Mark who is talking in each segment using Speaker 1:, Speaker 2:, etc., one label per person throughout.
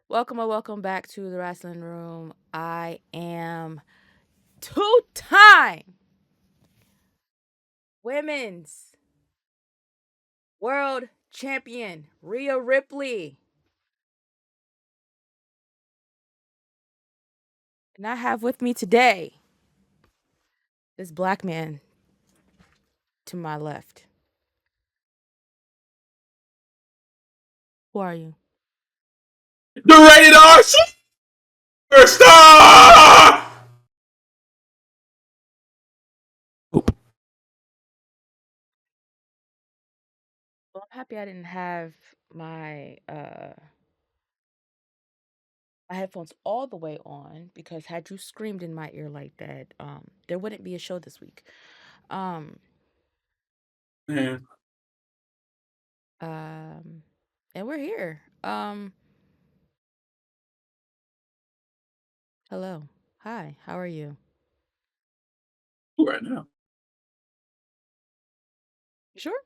Speaker 1: Welcome back to the Wrasslin Room. I am two-time women's world champion Rhea Ripley. And I have with me today this black man to my left. Who are you?
Speaker 2: The rated R superstar!
Speaker 1: Well, I'm happy I didn't have my headphones all the way on because had you screamed in my ear like that, there wouldn't be a show this week. Um,
Speaker 2: Man,
Speaker 1: um, and we're here. Hello. Hi, how are you?
Speaker 2: who right now?
Speaker 1: You sure?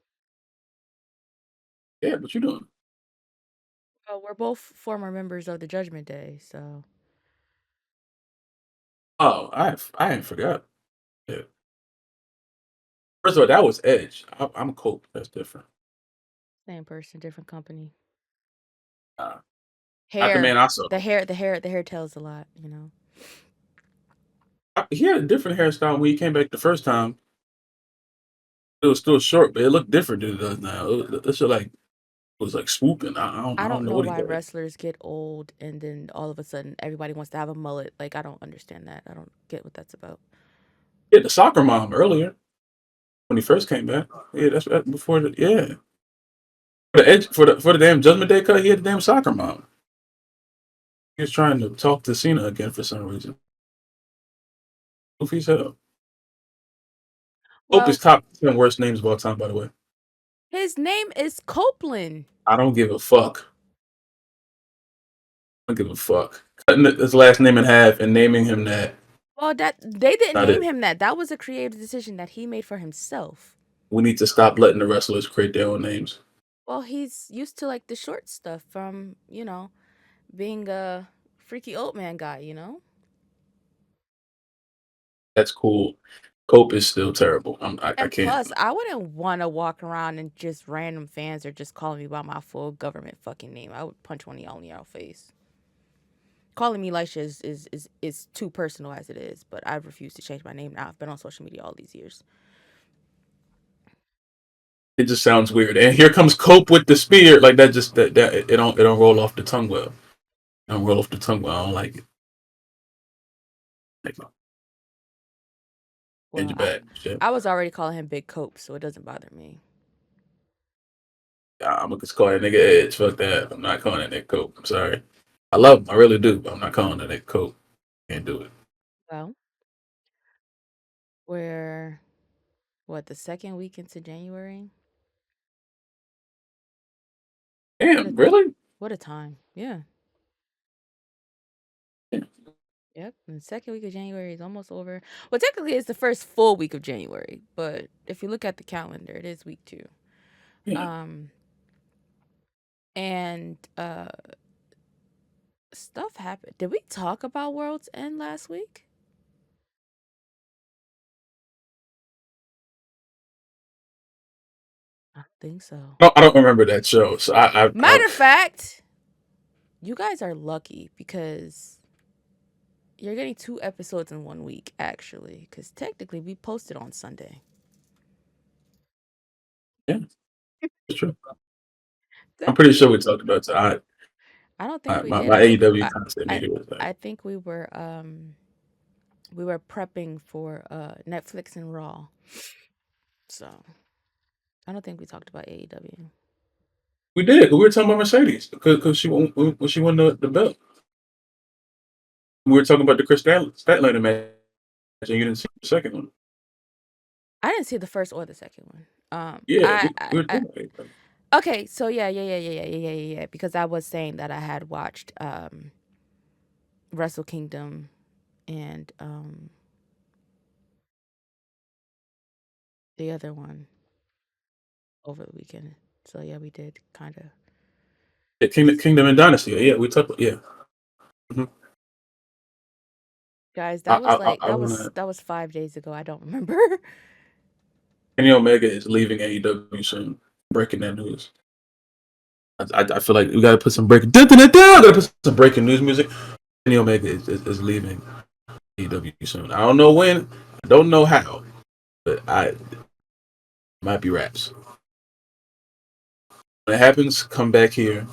Speaker 2: Yeah, what you doing?
Speaker 1: Well, we're both former members of the Judgment Day, so
Speaker 2: Oh, I ain't forgot. Yeah. First of all, that was Edge. I'm Cope. That's different.
Speaker 1: same person, different company.
Speaker 2: Uh, Not the man
Speaker 1: Hair,
Speaker 2: I saw.
Speaker 1: the hair tells a lot, you know.
Speaker 2: He had a different hairstyle when he came back the first time. It was still short, but it looked different than it does now. It shit like was like swooping. I
Speaker 1: I
Speaker 2: don't
Speaker 1: don't
Speaker 2: know
Speaker 1: know
Speaker 2: what he
Speaker 1: why
Speaker 2: had.
Speaker 1: wrestlers get old and then all of a sudden everybody wants to have a mullet. Like I don't understand that. I don't get what that's about.
Speaker 2: He had the soccer mom earlier when he first came back. Yeah, that's before the yeah. For the Edge for the damn Judgment Day cut, he had the damn soccer mom. He was trying to talk to Cena again for some reason. Goofy as hell. Hope is
Speaker 1: Well,
Speaker 2: top 10 worst names of all time, by the way.
Speaker 1: his name is Copeland.
Speaker 2: I don't give a fuck. I don't give a fuck. Cutting his last name in half and naming him that.
Speaker 1: Well, that they didn't
Speaker 2: Not
Speaker 1: name
Speaker 2: it.
Speaker 1: him that. That was a creative decision that he made for himself.
Speaker 2: We need to stop letting the wrestlers create their own names.
Speaker 1: Well, he's used to like the short stuff from, being a freaky old man guy, you know?
Speaker 2: That's cool. Cope is still terrible. I
Speaker 1: And
Speaker 2: can't.
Speaker 1: plus, I wouldn't want to walk around and just random fans are just calling me by my full government fucking name. I would punch one of y'all in your face. Calling me Lysha is too personal as it is, but I refuse to change my name now. I've been on social media all these years.
Speaker 2: It just sounds weird. And here comes Cope with the spear. Like that just that it don't roll off the tongue well. It don't roll off the tongue well. I don't like it. Like, change
Speaker 1: Well,
Speaker 2: it
Speaker 1: I,
Speaker 2: back. Shit.
Speaker 1: I was already calling him Big Cope, so it doesn't bother me.
Speaker 2: I'm gonna just call that nigga Edge. Fuck that. I'm not calling that nigga Cope. I'm sorry. I love him. I really do. But I'm not calling that nigga Cope. Can't do it.
Speaker 1: Well, we're what, the second week into January? What a
Speaker 2: Damn, really?
Speaker 1: what a time. Yeah.
Speaker 2: Yeah.
Speaker 1: Yep. And the second week of January is almost over. Well, technically it's the first full week of January, but if you look at the calendar, it is week 2.
Speaker 2: Yeah.
Speaker 1: Um and stuff happened. Did we talk about World's End last week? I don't think so.
Speaker 2: I don't remember that show. So
Speaker 1: Matter of fact, you guys are lucky because you're getting 2 episodes in 1 week, actually, because technically we posted on Sunday.
Speaker 2: yeah, it's true. I'm pretty sure
Speaker 1: Technically,
Speaker 2: we talked about it. So
Speaker 1: I don't think we did.
Speaker 2: my AEW content
Speaker 1: I,
Speaker 2: media was like,
Speaker 1: I think we were prepping for Netflix and Raw, so I don't think we talked about AEW.
Speaker 2: we did. We were talking about Mercedes because she won when she won the belt. We were talking about the Chris Statlander match, and you didn't see the second one.
Speaker 1: I didn't see the first or the second one.
Speaker 2: Yeah, we were
Speaker 1: I
Speaker 2: talking about AEW.
Speaker 1: okay, so yeah, because I was saying that I had watched Wrestle Kingdom and the other one over the weekend. So yeah, we did kind of.
Speaker 2: Yeah, Kingdom and Dynasty. Yeah, we talked. Yeah, Mhm.
Speaker 1: Guys,
Speaker 2: I
Speaker 1: that was
Speaker 2: I,
Speaker 1: like
Speaker 2: I wanna.
Speaker 1: that was 5 days ago. I don't remember.
Speaker 2: Kenny Omega is leaving AEW soon. Breaking that news. I feel like we gotta put some breaking. Gotta put some breaking news music. Kenny Omega is leaving AEW soon. I don't know when. I don't know how. But I might be raps. When it happens, come back here,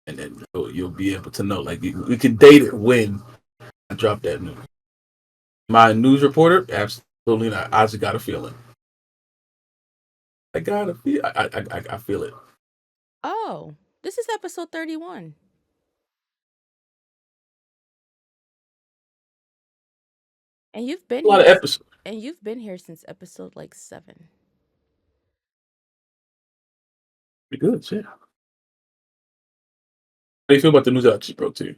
Speaker 2: and then you'll be able to know. Like we can date it when I drop that news. My news reporter, absolutely not. I just got a feeling. I got a feel. I feel it.
Speaker 1: Oh, this is episode 31. And you've been
Speaker 2: A lot
Speaker 1: here
Speaker 2: of episodes.
Speaker 1: and you've been here since episode like 7.
Speaker 2: Pretty good. Yeah. How do you feel about the news that I just broke to you?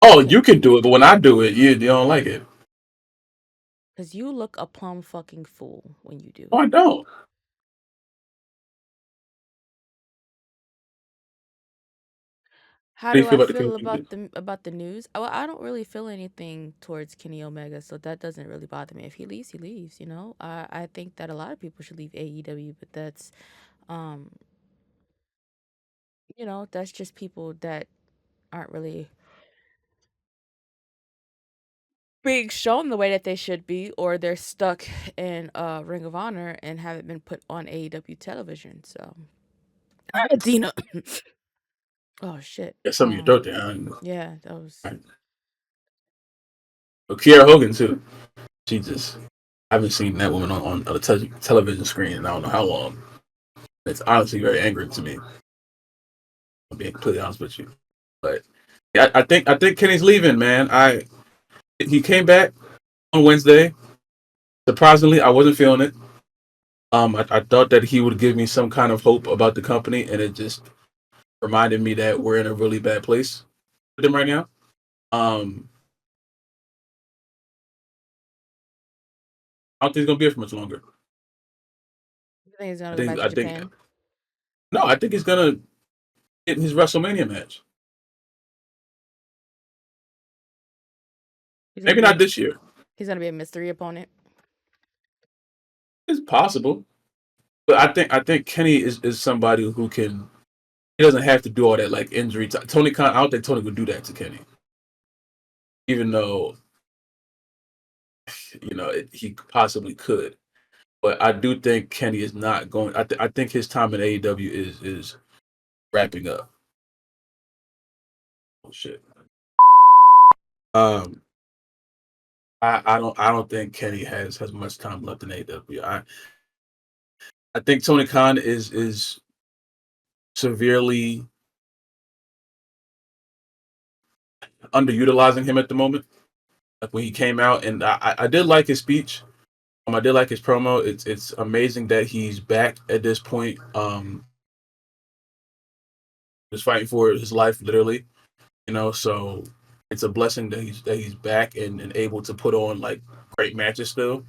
Speaker 2: Oh,
Speaker 1: Good.
Speaker 2: you can do it, but when I do it, you don't like it.
Speaker 1: Cuz you look a plum fucking fool when you do
Speaker 2: Oh,
Speaker 1: it.
Speaker 2: I don't.
Speaker 1: How
Speaker 2: How do you
Speaker 1: do
Speaker 2: feel
Speaker 1: I
Speaker 2: about the
Speaker 1: feel
Speaker 2: community?
Speaker 1: about the news? Well, I don't really feel anything towards Kenny Omega, so that doesn't really bother me. If he leaves, he leaves. You know, I think that a lot of people should leave AEW, but that's, um, that's just people that aren't really being shown the way that they should be, or they're stuck in Ring of Honor and haven't been put on AEW television. So, Dina. Oh shit.
Speaker 2: Got some of your throat there.
Speaker 1: Yeah, that was.
Speaker 2: But Kiera Hogan too. She just I haven't seen that woman on a television screen in I don't know how long. It's honestly very angering to me. I'm being completely honest with you. But yeah, I think Kenny's leaving, man. He came back on Wednesday. Surprisingly, I wasn't feeling it. I thought that he would give me some kind of hope about the company, and it just reminded me that we're in a really bad place with them right now. Um, I don't think he's gonna be here for much longer.
Speaker 1: You think he's gonna
Speaker 2: I
Speaker 1: go
Speaker 2: think
Speaker 1: back to
Speaker 2: I think
Speaker 1: Japan?
Speaker 2: no, I think he's gonna get his WrestleMania match.
Speaker 1: He's gonna
Speaker 2: Maybe
Speaker 1: be
Speaker 2: not
Speaker 1: a
Speaker 2: this year.
Speaker 1: he's gonna be a mystery opponent.
Speaker 2: It's possible, but I think Kenny is somebody who can. He doesn't have to do all that like injury. Tony Khan, I don't think Tony would do that to Kenny, even though he possibly could. But I do think Kenny is not going. I think his time in AEW is wrapping up. Oh shit. Um, I don't think Kenny has much time left in AEW. I think Tony Khan is severely underutilizing him at the moment. Like when he came out, and I did like his speech. I did like his promo. It's amazing that he's back at this point. Just fighting for his life, literally. So it's a blessing that he's back and able to put on like great matches still.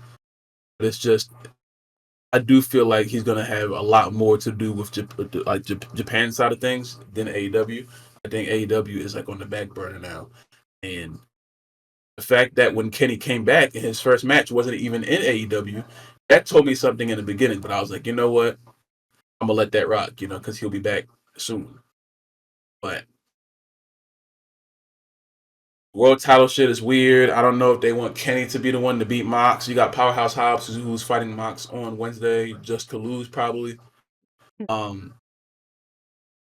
Speaker 2: But it's just I do feel like he's gonna have a lot more to do with Japan side of things than AEW. I think AEW is like on the back burner now, and the fact that when Kenny came back and his first match wasn't even in AEW, that told me something in the beginning. But I was like, you know what, I'm gonna let that rock, because he'll be back soon. But world title shit is weird. I don't know if they want Kenny to be the one to beat Mox. You got Powerhouse Hobbs who's fighting Mox on Wednesday just to lose probably. Um,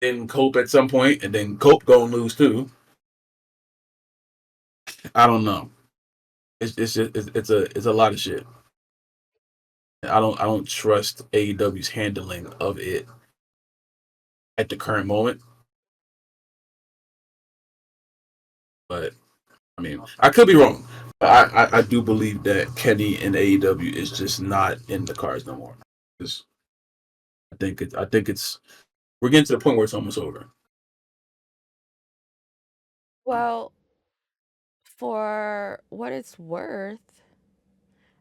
Speaker 2: then Cope at some point, and then Cope gonna lose too. I don't know. It's a lot of shit. I don't trust AEW's handling of it at the current moment. But I mean, I could be wrong. But I do believe that Kenny and AEW is just not in the cards no more. 'Cause I think it's we're getting to the point where it's almost over.
Speaker 1: Well, for what it's worth,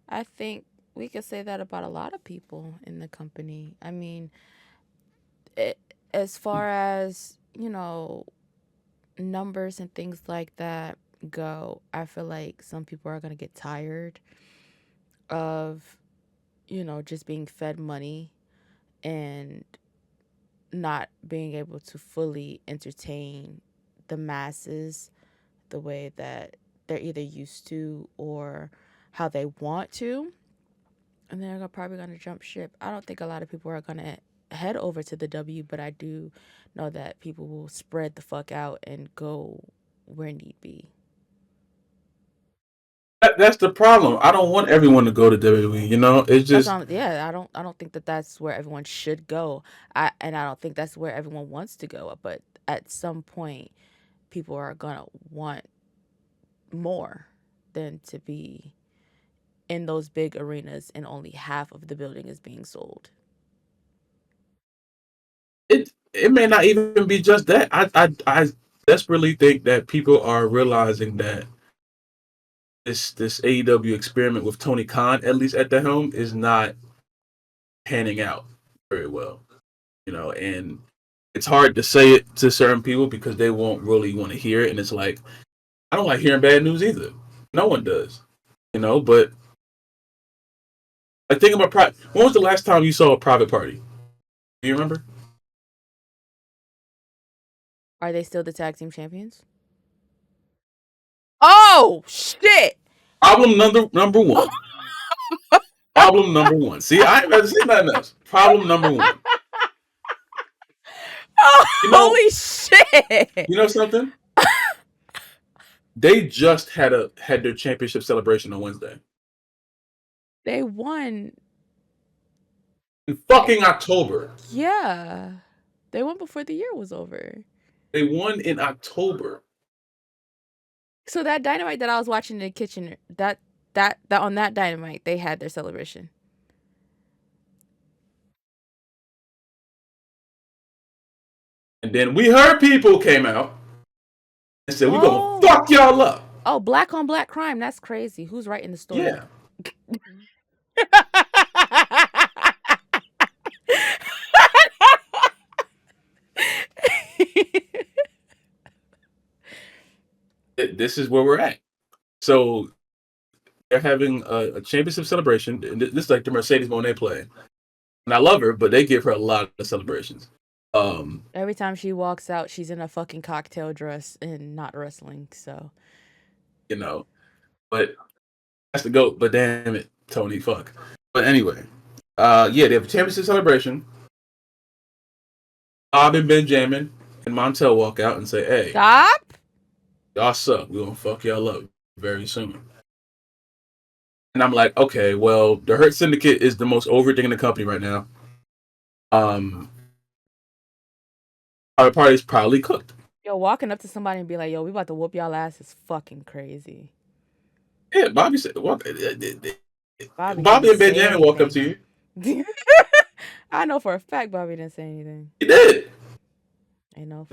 Speaker 1: I think we could say that about a lot of people in the company. I mean, it, as far as, numbers and things like that go, I feel like some people are going to get tired of, just being fed money and not being able to fully entertain the masses the way that they're either used to or how they want to. And they're probably going to jump ship. I don't think a lot of people are going to head over to the W, but I do know that people will spread the fuck out and go where need be.
Speaker 2: That's the problem. I don't want everyone to go to WWE. It's just
Speaker 1: Yeah, I don't think that that's where everyone should go. I don't think that's where everyone wants to go. But at some point, people are gonna want more than to be in those big arenas and only half of the building is being sold.
Speaker 2: it may not even be just that. I desperately think that people are realizing that this AEW experiment with Tony Khan, at least at the helm, is not panning out very well. And it's hard to say it to certain people because they won't really want to hear it. And it's like, I don't like hearing bad news either. No one does. But I think about when was the last time you saw a private party? Do you remember?
Speaker 1: Are they still the tag team champions? Oh shit!
Speaker 2: Problem number one. Problem number one. See, I ain't about to say nothing else. Problem number one.
Speaker 1: Oh, holy shit!
Speaker 2: You know something? They just had their championship celebration on Wednesday.
Speaker 1: They won
Speaker 2: in fucking October.
Speaker 1: Yeah, they won before the year was over.
Speaker 2: They won in October.
Speaker 1: So that Dynamite that I was watching in the kitchen, that on that Dynamite, they had their celebration.
Speaker 2: And then we heard people came out and said, we're going to fuck y'all up.
Speaker 1: Oh, black on black crime. That's crazy. Who's writing the story?
Speaker 2: Yeah. This is where we're at. So they're having a championship celebration. This is like the Mercedes Moné play. And I love her, but they give her a lot of celebrations.
Speaker 1: Every time she walks out, she's in a fucking cocktail dress and not wrestling. So,
Speaker 2: but that's the GOAT. But damn it, Tony, fuck. But anyway, yeah, they have a championship celebration. Bob and Benjamin and Montel walk out and say, "Hey,
Speaker 1: stop!
Speaker 2: Y'all suck. We're gonna fuck y'all up very soon." And I'm like, okay, well, the Hurt Syndicate is the most over thing in the company right now. Our party's probably cooked.
Speaker 1: Yo, walking up to somebody and be like, "Yo, we about to whoop y'all ass" is fucking crazy.
Speaker 2: Yeah, Bobby said, Bobby and Benjamin walk up to you.
Speaker 1: I know for a fact Bobby didn't say anything.
Speaker 2: He did.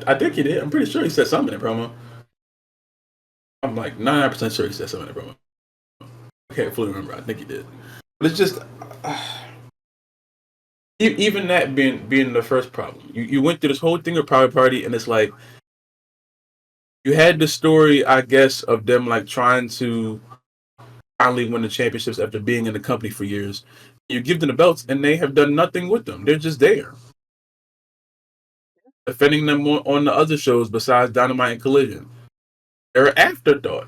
Speaker 1: I
Speaker 2: think he did. I'm pretty sure he said something in the promo. I'm like 99% sure he said something in the promo. I can't fully remember. I think he did. But it's just even that being the first problem. You went through this whole thing with Private Party, and it's like you had the story, I guess, of them like trying to finally win the championships after being in the company for years. You give them the belts, and they have done nothing with them. They're just there, defending them on the other shows besides Dynamite and Collision. They're an afterthought.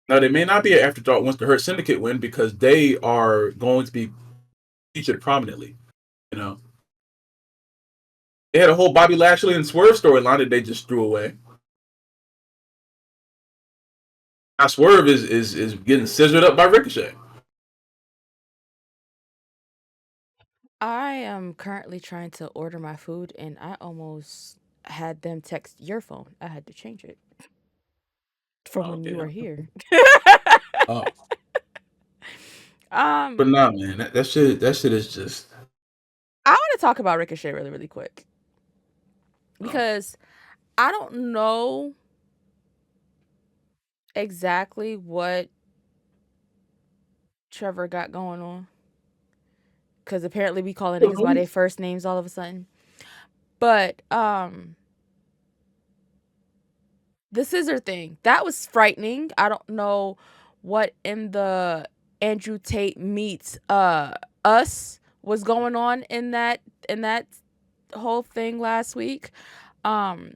Speaker 2: Now, they may not be an afterthought once the Hurt Syndicate win because they are going to be featured prominently. They had a whole Bobby Lashley and Swerve storyline that they just threw away. Now Swerve is getting scissored up by Ricochet.
Speaker 1: I am currently trying to order my food, and I almost had them text your phone. I had to change it from when you were here.
Speaker 2: Oh. But nah, man, that shit is just.
Speaker 1: I want to talk about Ricochet really, really quick because I don't know exactly what Trevor got going on, because apparently we calling niggas by their first names all of a sudden. But The scissor thing. That was frightening. I don't know what in the Andrew Tate meets us was going on in that whole thing last week. Um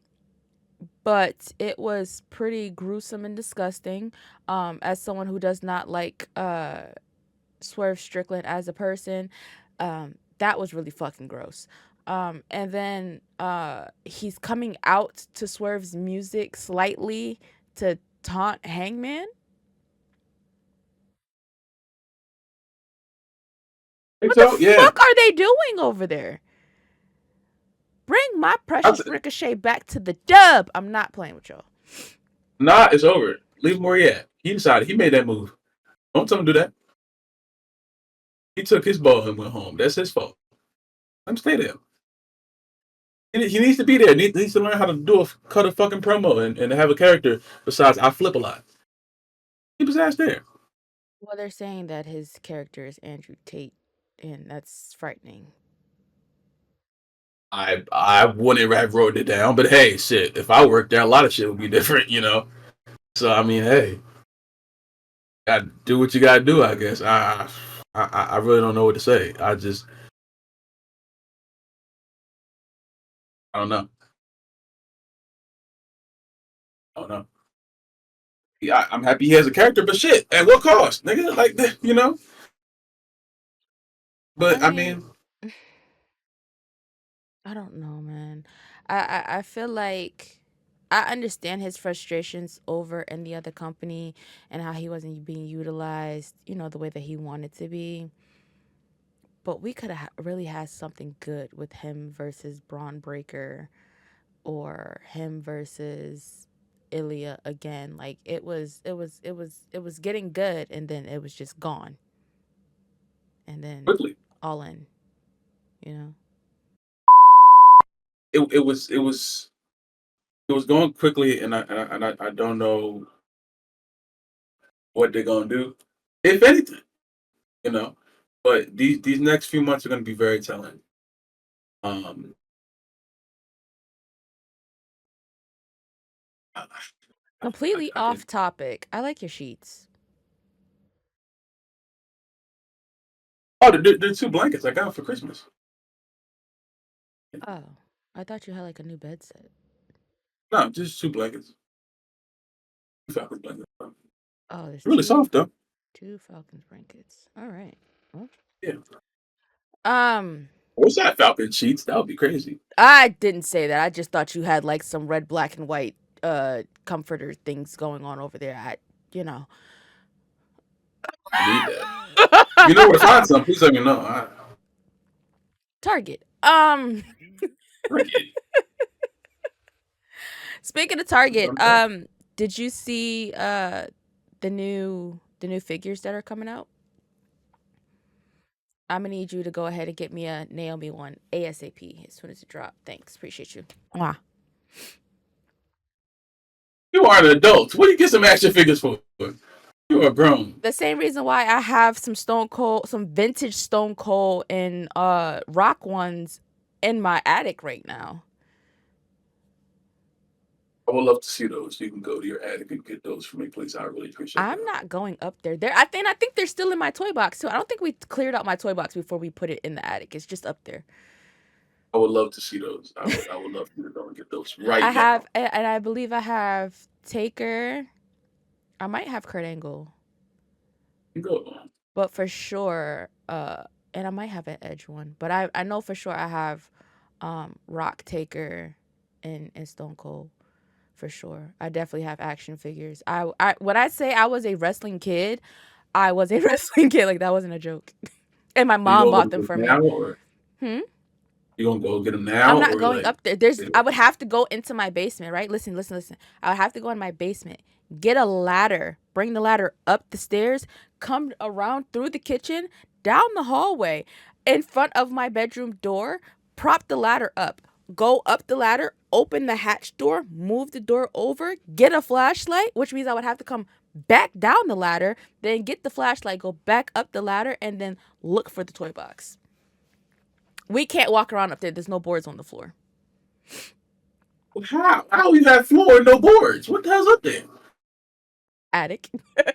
Speaker 1: but it was pretty gruesome and disgusting. As someone who does not like Swerve Strickland as a person, that was really fucking gross. And then he's coming out to Swerve's music slightly to taunt Hangman.
Speaker 2: Think
Speaker 1: What the
Speaker 2: so? Yeah.
Speaker 1: fuck are they doing over there? Bring my
Speaker 2: That's,
Speaker 1: precious Ricochet back to the dub. I'm not playing with y'all.
Speaker 2: nah, it's over. Leave him where he at. He decided. He made that move. Don't tell him to do that. He took his ball and went home. That's his fault. Let him stay there. He needs to be there. He needs to learn how to cut a fucking promo and have a character besides I flip a lot. Keep his ass there.
Speaker 1: Well, they're saying that his character is Andrew Tate, and that's frightening.
Speaker 2: I wouldn't have wrote it down, but hey, shit. If I worked there, a lot of shit would be different, you know. So I mean, hey, gotta do what you gotta do. I guess. I really don't know what to say. I don't know. I don't know. Yeah, I'm happy he has a character, but shit, at what cost, nigga? Like, you know.
Speaker 1: I
Speaker 2: But I
Speaker 1: mean,
Speaker 2: mean,
Speaker 1: I don't know, man. I feel like I understand his frustrations over in the other company and how he wasn't being utilized, the way that he wanted to be. But we could have really had something good with him versus Braun Breaker or him versus Ilya again. Like it was getting good, and then it was just gone. And then
Speaker 2: quickly,
Speaker 1: all in, you know.
Speaker 2: it was going quickly, and I don't know what they're gonna do, if anything, you know. But these next few months are gonna be very telling. Um, I,
Speaker 1: Completely
Speaker 2: I can.
Speaker 1: off topic. I like your sheets.
Speaker 2: Oh, the two blankets I got for Christmas.
Speaker 1: Oh, I thought you had like a new bed set.
Speaker 2: No, just two blankets. Two Falcons blankets.
Speaker 1: Oh, there's
Speaker 2: Really soft though.
Speaker 1: two Falcons blankets. All right. Well,
Speaker 2: Yeah.
Speaker 1: um,
Speaker 2: What's that Falcon sheets? That would be crazy.
Speaker 1: I didn't say that. I just thought you had like some red, black, and white comforter things going on over there. You know.
Speaker 2: I need that. If you know where to find some, please let me know.
Speaker 1: Target.
Speaker 2: Target.
Speaker 1: Speaking of Target, did you see the new figures that are coming out? I'm gonna need you to go ahead and get me a Naomi one ASAP as soon as it drop. Thanks, appreciate you. Mwah.
Speaker 2: You are an adult. What do you get some action figures for? You are grown.
Speaker 1: The same reason why I have some Stone Cold, some vintage Stone Cold and Rock ones in my attic right now.
Speaker 2: I would love to see those. You can go to your attic and get those for me, please. I really appreciate
Speaker 1: I'm
Speaker 2: that.
Speaker 1: not going up there. I think they're still in my toy box too. I don't think we cleared out my toy box before we put it in the attic. It's just up there.
Speaker 2: I would love to see those. I would love for you to go and get those
Speaker 1: I
Speaker 2: right
Speaker 1: have,
Speaker 2: now.
Speaker 1: and I believe I have Taker. I might have Kurt Angle,
Speaker 2: Go.
Speaker 1: but for sure, and I might have an Edge one, but I know for sure I have, Rock, Taker, and Stone Cold for sure. I definitely have action figures. I when I say I was a wrestling kid, I was a wrestling kid. Like that wasn't a joke, and my
Speaker 2: Are you
Speaker 1: mom
Speaker 2: gonna
Speaker 1: bought
Speaker 2: go
Speaker 1: them
Speaker 2: get
Speaker 1: for
Speaker 2: them
Speaker 1: me.
Speaker 2: now, or
Speaker 1: Hmm.
Speaker 2: you gonna go get them
Speaker 1: I'm
Speaker 2: now,
Speaker 1: not
Speaker 2: or
Speaker 1: going
Speaker 2: like?
Speaker 1: up there. I would have to go into my basement, right? Listen, listen, listen. I would have to go in my basement, get a ladder, bring the ladder up the stairs, come around through the kitchen, down the hallway, in front of my bedroom door, prop the ladder up, go up the ladder, open the hatch door, move the door over, get a flashlight, which means I would have to come back down the ladder, then get the flashlight, go back up the ladder, and then look for the toy box. We can't walk around up there. There's no boards on the floor.
Speaker 2: How we got floor and no boards? What the hell's up there?
Speaker 1: Attic. And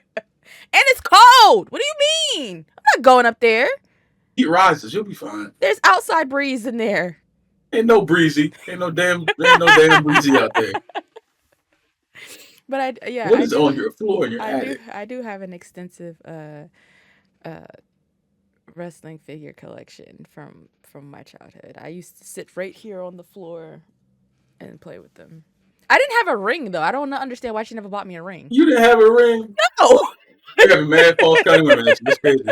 Speaker 1: it's cold. What do you mean? I'm not going up there.
Speaker 2: Heat rises. You'll be fine.
Speaker 1: There's outside breeze in there.
Speaker 2: Ain't no breezy. Ain't no damn breezy out there.
Speaker 1: But
Speaker 2: What is on your floor in your attic?
Speaker 1: I do have an extensive wrestling figure collection from my childhood. I used to sit right here on the floor and play with them. I didn't have a ring though. I don't understand why she never bought me a ring.
Speaker 2: You didn't have a ring?
Speaker 1: No.
Speaker 2: You have a mad false count women. That's crazy.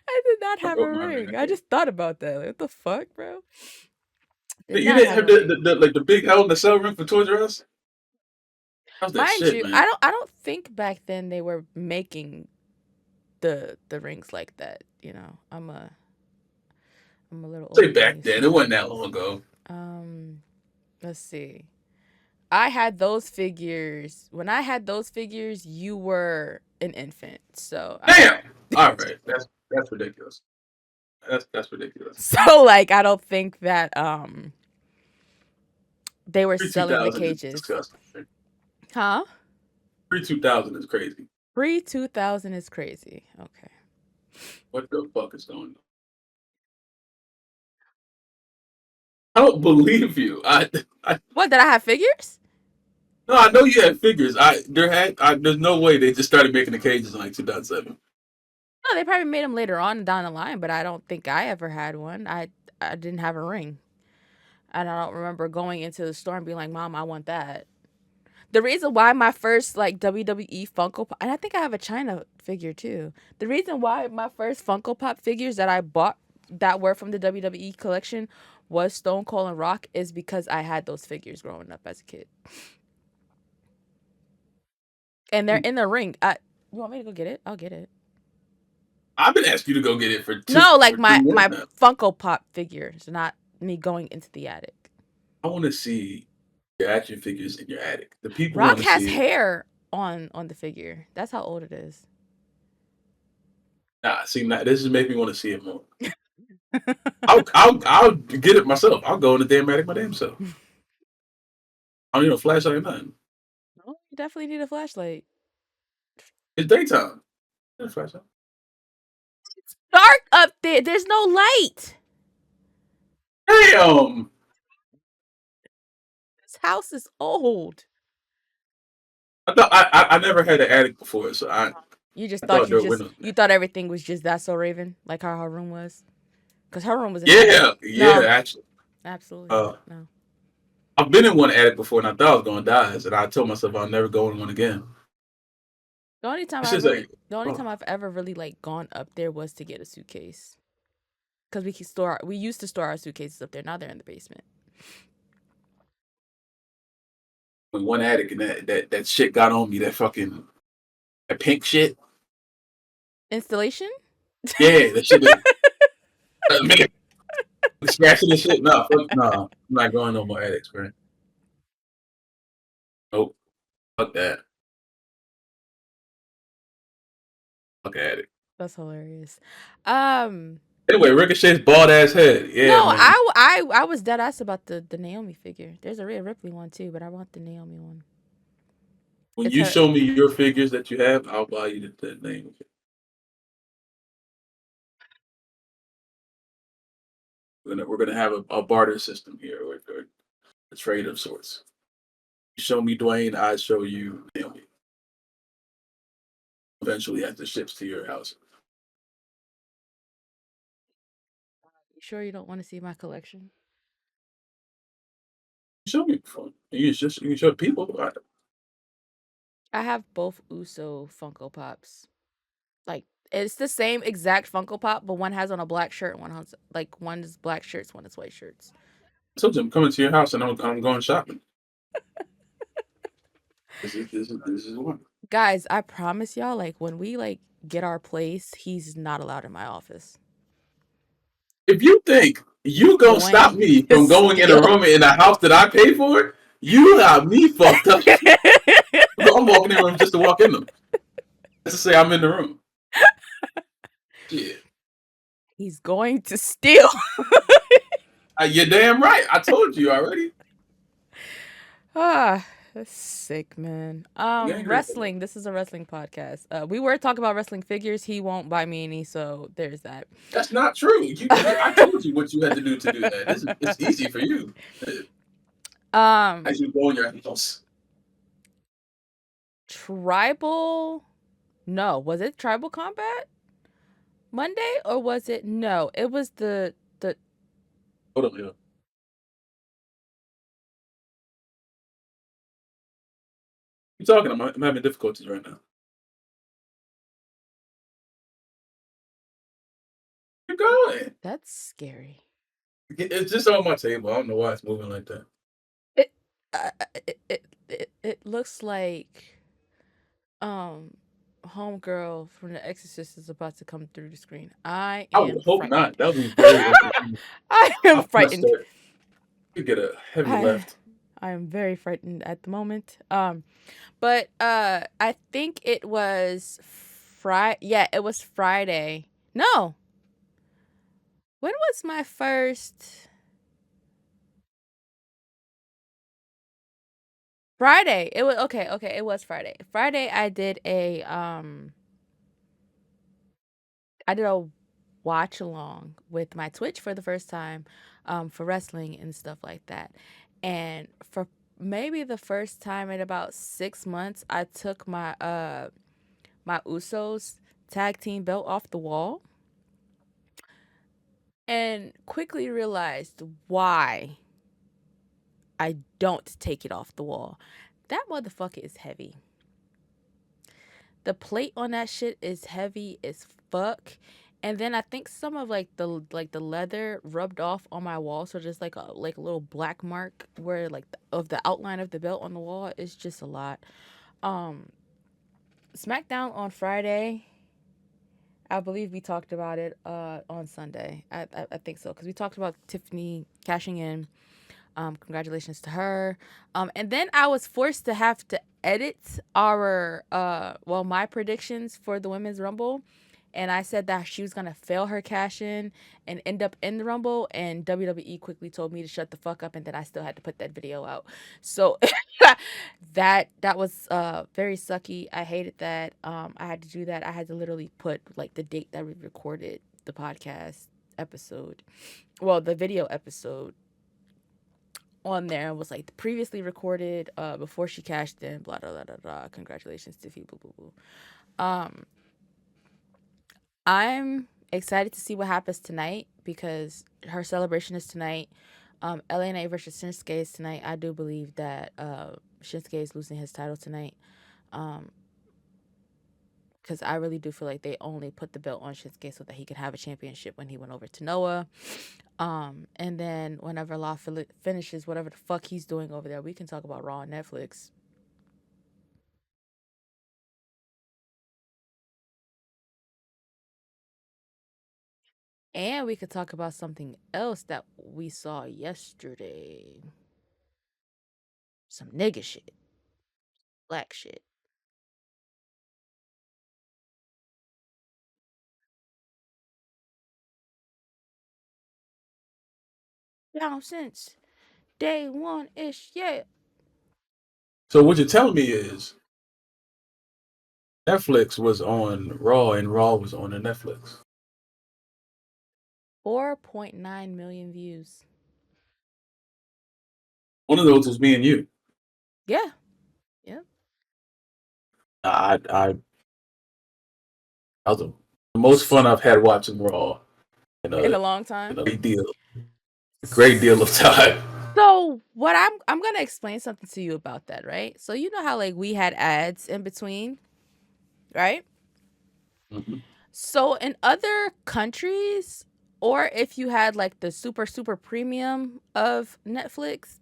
Speaker 1: I did not have a ring. I just thought about that. Like, what the fuck, bro?
Speaker 2: You didn't have the big Hell in the Cell ring for Toys R Us?
Speaker 1: Mind
Speaker 2: shit,
Speaker 1: you,
Speaker 2: man.
Speaker 1: I don't think back then they were making the rings like that. You know, I'm a little old.
Speaker 2: Say back then, it wasn't that long ago.
Speaker 1: Let's see. I had those figures. When I had those figures, you were an infant. So
Speaker 2: damn. All right, that's ridiculous. That's ridiculous.
Speaker 1: So like, I don't think that they were selling the cages. Huh?
Speaker 2: Pre-2000 is crazy.
Speaker 1: Pre-2000 is crazy. Okay.
Speaker 2: What the fuck is going on? I don't believe you.
Speaker 1: What, did I have figures?
Speaker 2: No, I know you had figures. There's no way they just started making the cages in like 2007.
Speaker 1: No, they probably made them later on down the line, but I don't think I ever had one. I didn't have a ring. And I don't remember going into the store and being like, Mom, I want that. The reason why my first like WWE Funko Pop, and I think I have a China figure too. The reason why my first Funko Pop figures that I bought that were from the WWE collection was Stone Cold and Rock is because I had those figures growing up as a kid. And they're in the ring. You want me to go get it? I'll get it.
Speaker 2: I've been asking you to go get it for two.
Speaker 1: No, like my Funko Pop figures, not me going into the attic.
Speaker 2: I want to see your action figures in your attic. The people
Speaker 1: Rock has hair on the figure. That's how old it is.
Speaker 2: Nah, see, this is making me want to see it more. I'll get it myself. I'll go in the damn attic my damn self. I don't need a flashlight or nothing.
Speaker 1: No, you definitely need a flashlight.
Speaker 2: It's daytime. Need a flashlight.
Speaker 1: It's dark up there. There's no light.
Speaker 2: Damn.
Speaker 1: This house is old.
Speaker 2: I never had an attic before, so
Speaker 1: you thought everything was just That's So Raven, like how her room was, because her room was
Speaker 2: actually
Speaker 1: absolutely no.
Speaker 2: I've been in one attic before and I thought I was gonna die, and I told myself I'll never go in one again.
Speaker 1: The only time I've ever really like gone up there was to get a suitcase, because we used to store our suitcases up there. Now they're in the basement.
Speaker 2: In one attic, and that shit got on me. That pink shit.
Speaker 1: Installation?
Speaker 2: Yeah, that shit. Scratching the shit. No, I'm not going no more attics, man. Nope. Fuck that. Fuck attic.
Speaker 1: That's hilarious.
Speaker 2: Anyway, Ricochet's bald ass head. Yeah.
Speaker 1: No,
Speaker 2: man.
Speaker 1: I was dead ass about the Naomi figure. There's a Rhea Ripley one too, but I want the Naomi one.
Speaker 2: When you show me your figures that you have, I'll buy you the name. We're gonna have a barter system here, or a trade of sorts. You show me Dwayne, I show you Naomi. Eventually, as the ships to your house.
Speaker 1: You sure you don't want to see my collection?
Speaker 2: Show me before. You can show people.
Speaker 1: I have both Uso Funko Pops. Like, it's the same exact Funko Pop, but one has on a black shirt, one has one is black shirts, one is white shirts.
Speaker 2: I told you I'm coming to your house and I'm going shopping. This is one.
Speaker 1: Guys, I promise y'all, like when we get our place, he's not allowed in my office.
Speaker 2: If you think you gonna stop me from going in a room in a house that I pay for, you got me fucked up. I'm walking in the room just to walk in them. Just to say I'm in the room. Yeah.
Speaker 1: He's going to steal.
Speaker 2: You're damn right. I told you already.
Speaker 1: That's sick, man.
Speaker 2: You angry about it?
Speaker 1: Wrestling. This is a wrestling podcast. We were talking about wrestling figures. He won't buy me any, so there's that.
Speaker 2: That's not true. I told you what you had to do that. It's easy for you. As you go in your house.
Speaker 1: Tribal. No, was it Tribal Combat Monday or was it no? It was the
Speaker 2: Hold on, Leo. You talking? I'm having difficulties right now. Keep going.
Speaker 1: That's scary.
Speaker 2: It's just on my table. I don't know why it's moving like that.
Speaker 1: It it looks like homegirl from The Exorcist is about to come through the screen. I
Speaker 2: I
Speaker 1: am
Speaker 2: would hope
Speaker 1: frightened.
Speaker 2: not. That would be very interesting.
Speaker 1: I am
Speaker 2: I pressed
Speaker 1: frightened.
Speaker 2: that. You get a heavy left.
Speaker 1: I am very frightened at the moment. But I think it was Friday. Yeah, it was Friday. No. When was my first Friday? It was okay, it was Friday. Friday I did a watch along with my Twitch for the first time for wrestling and stuff like that. And for maybe the first time in about 6 months, I took my Usos tag team belt off the wall and quickly realized why I don't take it off the wall. That motherfucker is heavy. The plate on that shit is heavy as fuck. And then I think some of the leather rubbed off on my wall, so just like a little black mark where of the outline of the belt on the wall is just a lot. SmackDown on Friday, I believe we talked about it on Sunday. I think so because we talked about Tiffany cashing in. Congratulations to her. And then I was forced to have to edit my predictions for the Women's Rumble. And I said that she was gonna fail her cash in and end up in the Rumble, and WWE quickly told me to shut the fuck up, and then I still had to put that video out. So that was very sucky. I hated that. I had to do that. I had to literally put like the date that we recorded the podcast episode, well, the video episode on there. Was like previously recorded before she cashed in, blah blah blah blah blah. Congratulations, Tiffy, boo boo boo. I'm excited to see what happens tonight because her celebration is tonight. LA versus Shinsuke is tonight. I do believe that Shinsuke is losing his title tonight. Because I really do feel like they only put the belt on Shinsuke so that he could have a championship when he went over to Noah. And then whenever Laf finishes whatever the fuck he's doing over there, we can talk about Raw on Netflix. And we could talk about something else that we saw yesterday. Some nigga shit. Black shit. Down since day one ish, yeah.
Speaker 2: So what you're telling me is Netflix was on Raw and Raw was on the Netflix.
Speaker 1: 4.9 million views.
Speaker 2: One of those was me and you.
Speaker 1: Yeah. Yeah.
Speaker 2: I was the most fun I've had watching Raw
Speaker 1: In a long time.
Speaker 2: A great deal of time.
Speaker 1: So what I'm gonna explain something to you about that, right? So you know how like we had ads in between, right?
Speaker 2: Mm-hmm.
Speaker 1: So in other countries, or if you had like the super premium of Netflix,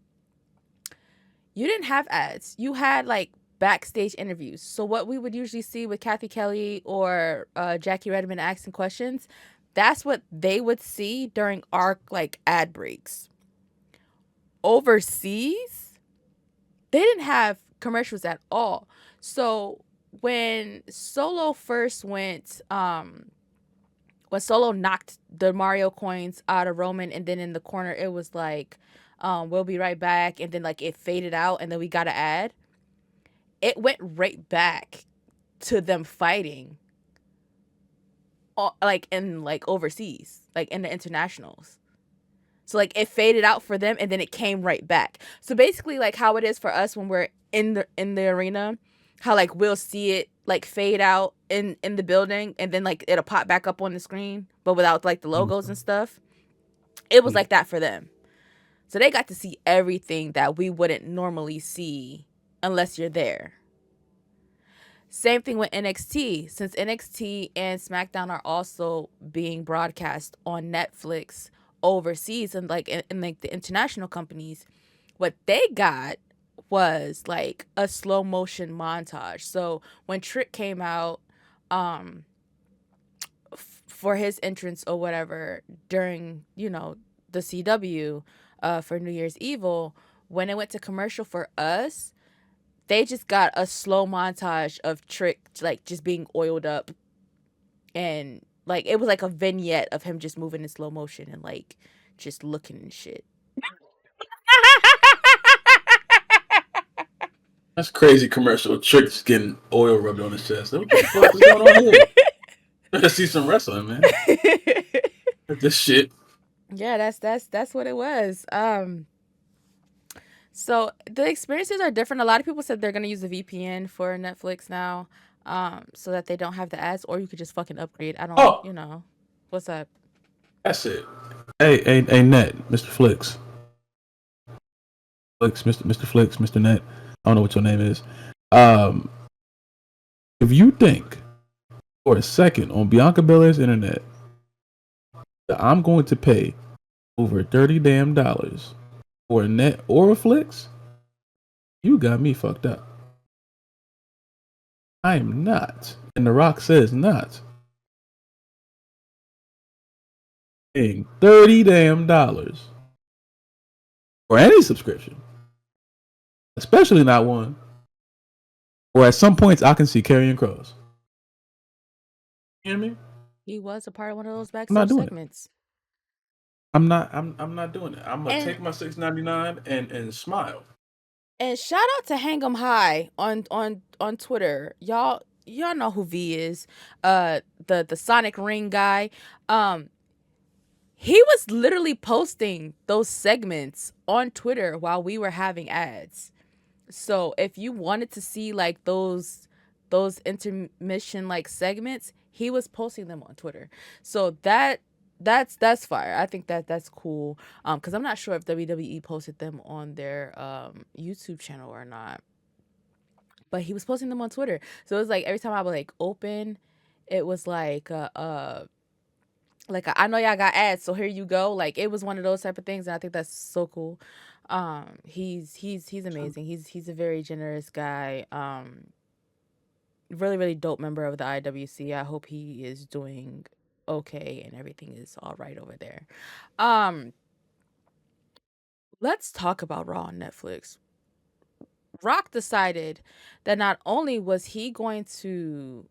Speaker 1: you didn't have ads. You had like backstage interviews. So what we would usually see with Kathy Kelly or Jackie Redmond asking questions, that's what they would see during our like ad breaks. Overseas, they didn't have commercials at all. So when Solo first went, when Solo knocked the Mario coins out of Roman, and then in the corner it was like We'll be right back, and then like it faded out, and then we got to ad. It went right back to them fighting, like in like overseas, like in the internationals. So like it faded out for them, and then it came right back. So basically, like how it is for us when we're in the arena, how like we'll see it like fade out in the building, and then like it'll pop back up on the screen, but without like the logos and stuff. It was like that for them. So they got to see everything that we wouldn't normally see unless you're there. Same thing with NXT. Since NXT and SmackDown are also being broadcast on Netflix overseas and like in like the international companies, what they got was like a slow motion montage. So when Trick came out for his entrance or whatever during, the CW for New Year's Evil, when it went to commercial for us, they just got a slow montage of Trick like just being oiled up, and like it was like a vignette of him just moving in slow motion and like just looking and shit.
Speaker 2: That's crazy commercial. Trick's getting oil rubbed on his chest. What the fuck is going on here? Let's see some wrestling, man. This shit.
Speaker 1: Yeah, that's what it was. So the experiences are different. A lot of people said they're gonna use a VPN for Netflix now, so that they don't have the ads, or you could just fucking upgrade. I don't, what's up?
Speaker 2: That's it. Hey, Net, Mr. Flicks, Mr. Flicks, Mr. Net. I don't know what your name is. If you think for a second on Bianca Belair's internet that I'm going to pay over $30 damn for a Net or a Flicks, you got me fucked up. I am not, and The Rock says not, paying $30 damn for any subscription, especially not one where at some points I can see Karrion Kross. You hear me?
Speaker 1: He was a part of one of those
Speaker 2: I'm not
Speaker 1: backstage
Speaker 2: doing
Speaker 1: segments.
Speaker 2: it. I'm not doing it. I'm gonna take my $6.99 and smile.
Speaker 1: And shout out to Hang 'em High on Twitter. Y'all know who V is. The Sonic Ring guy. He was literally posting those segments on Twitter while we were having ads. So if you wanted to see like those intermission like segments, he was posting them on Twitter. So that's fire. I think that's cool. Because I'm not sure if WWE posted them on their YouTube channel or not. But he was posting them on Twitter. So it was like every time I would like open, it was like I know y'all got ads, so here you go. Like it was one of those type of things, and I think that's so cool. He's amazing. He's a very generous guy. Really really dope member of the IWC. I hope he is doing okay and everything is all right over there. Let's talk about Raw on Netflix. Rock decided that not only was he going to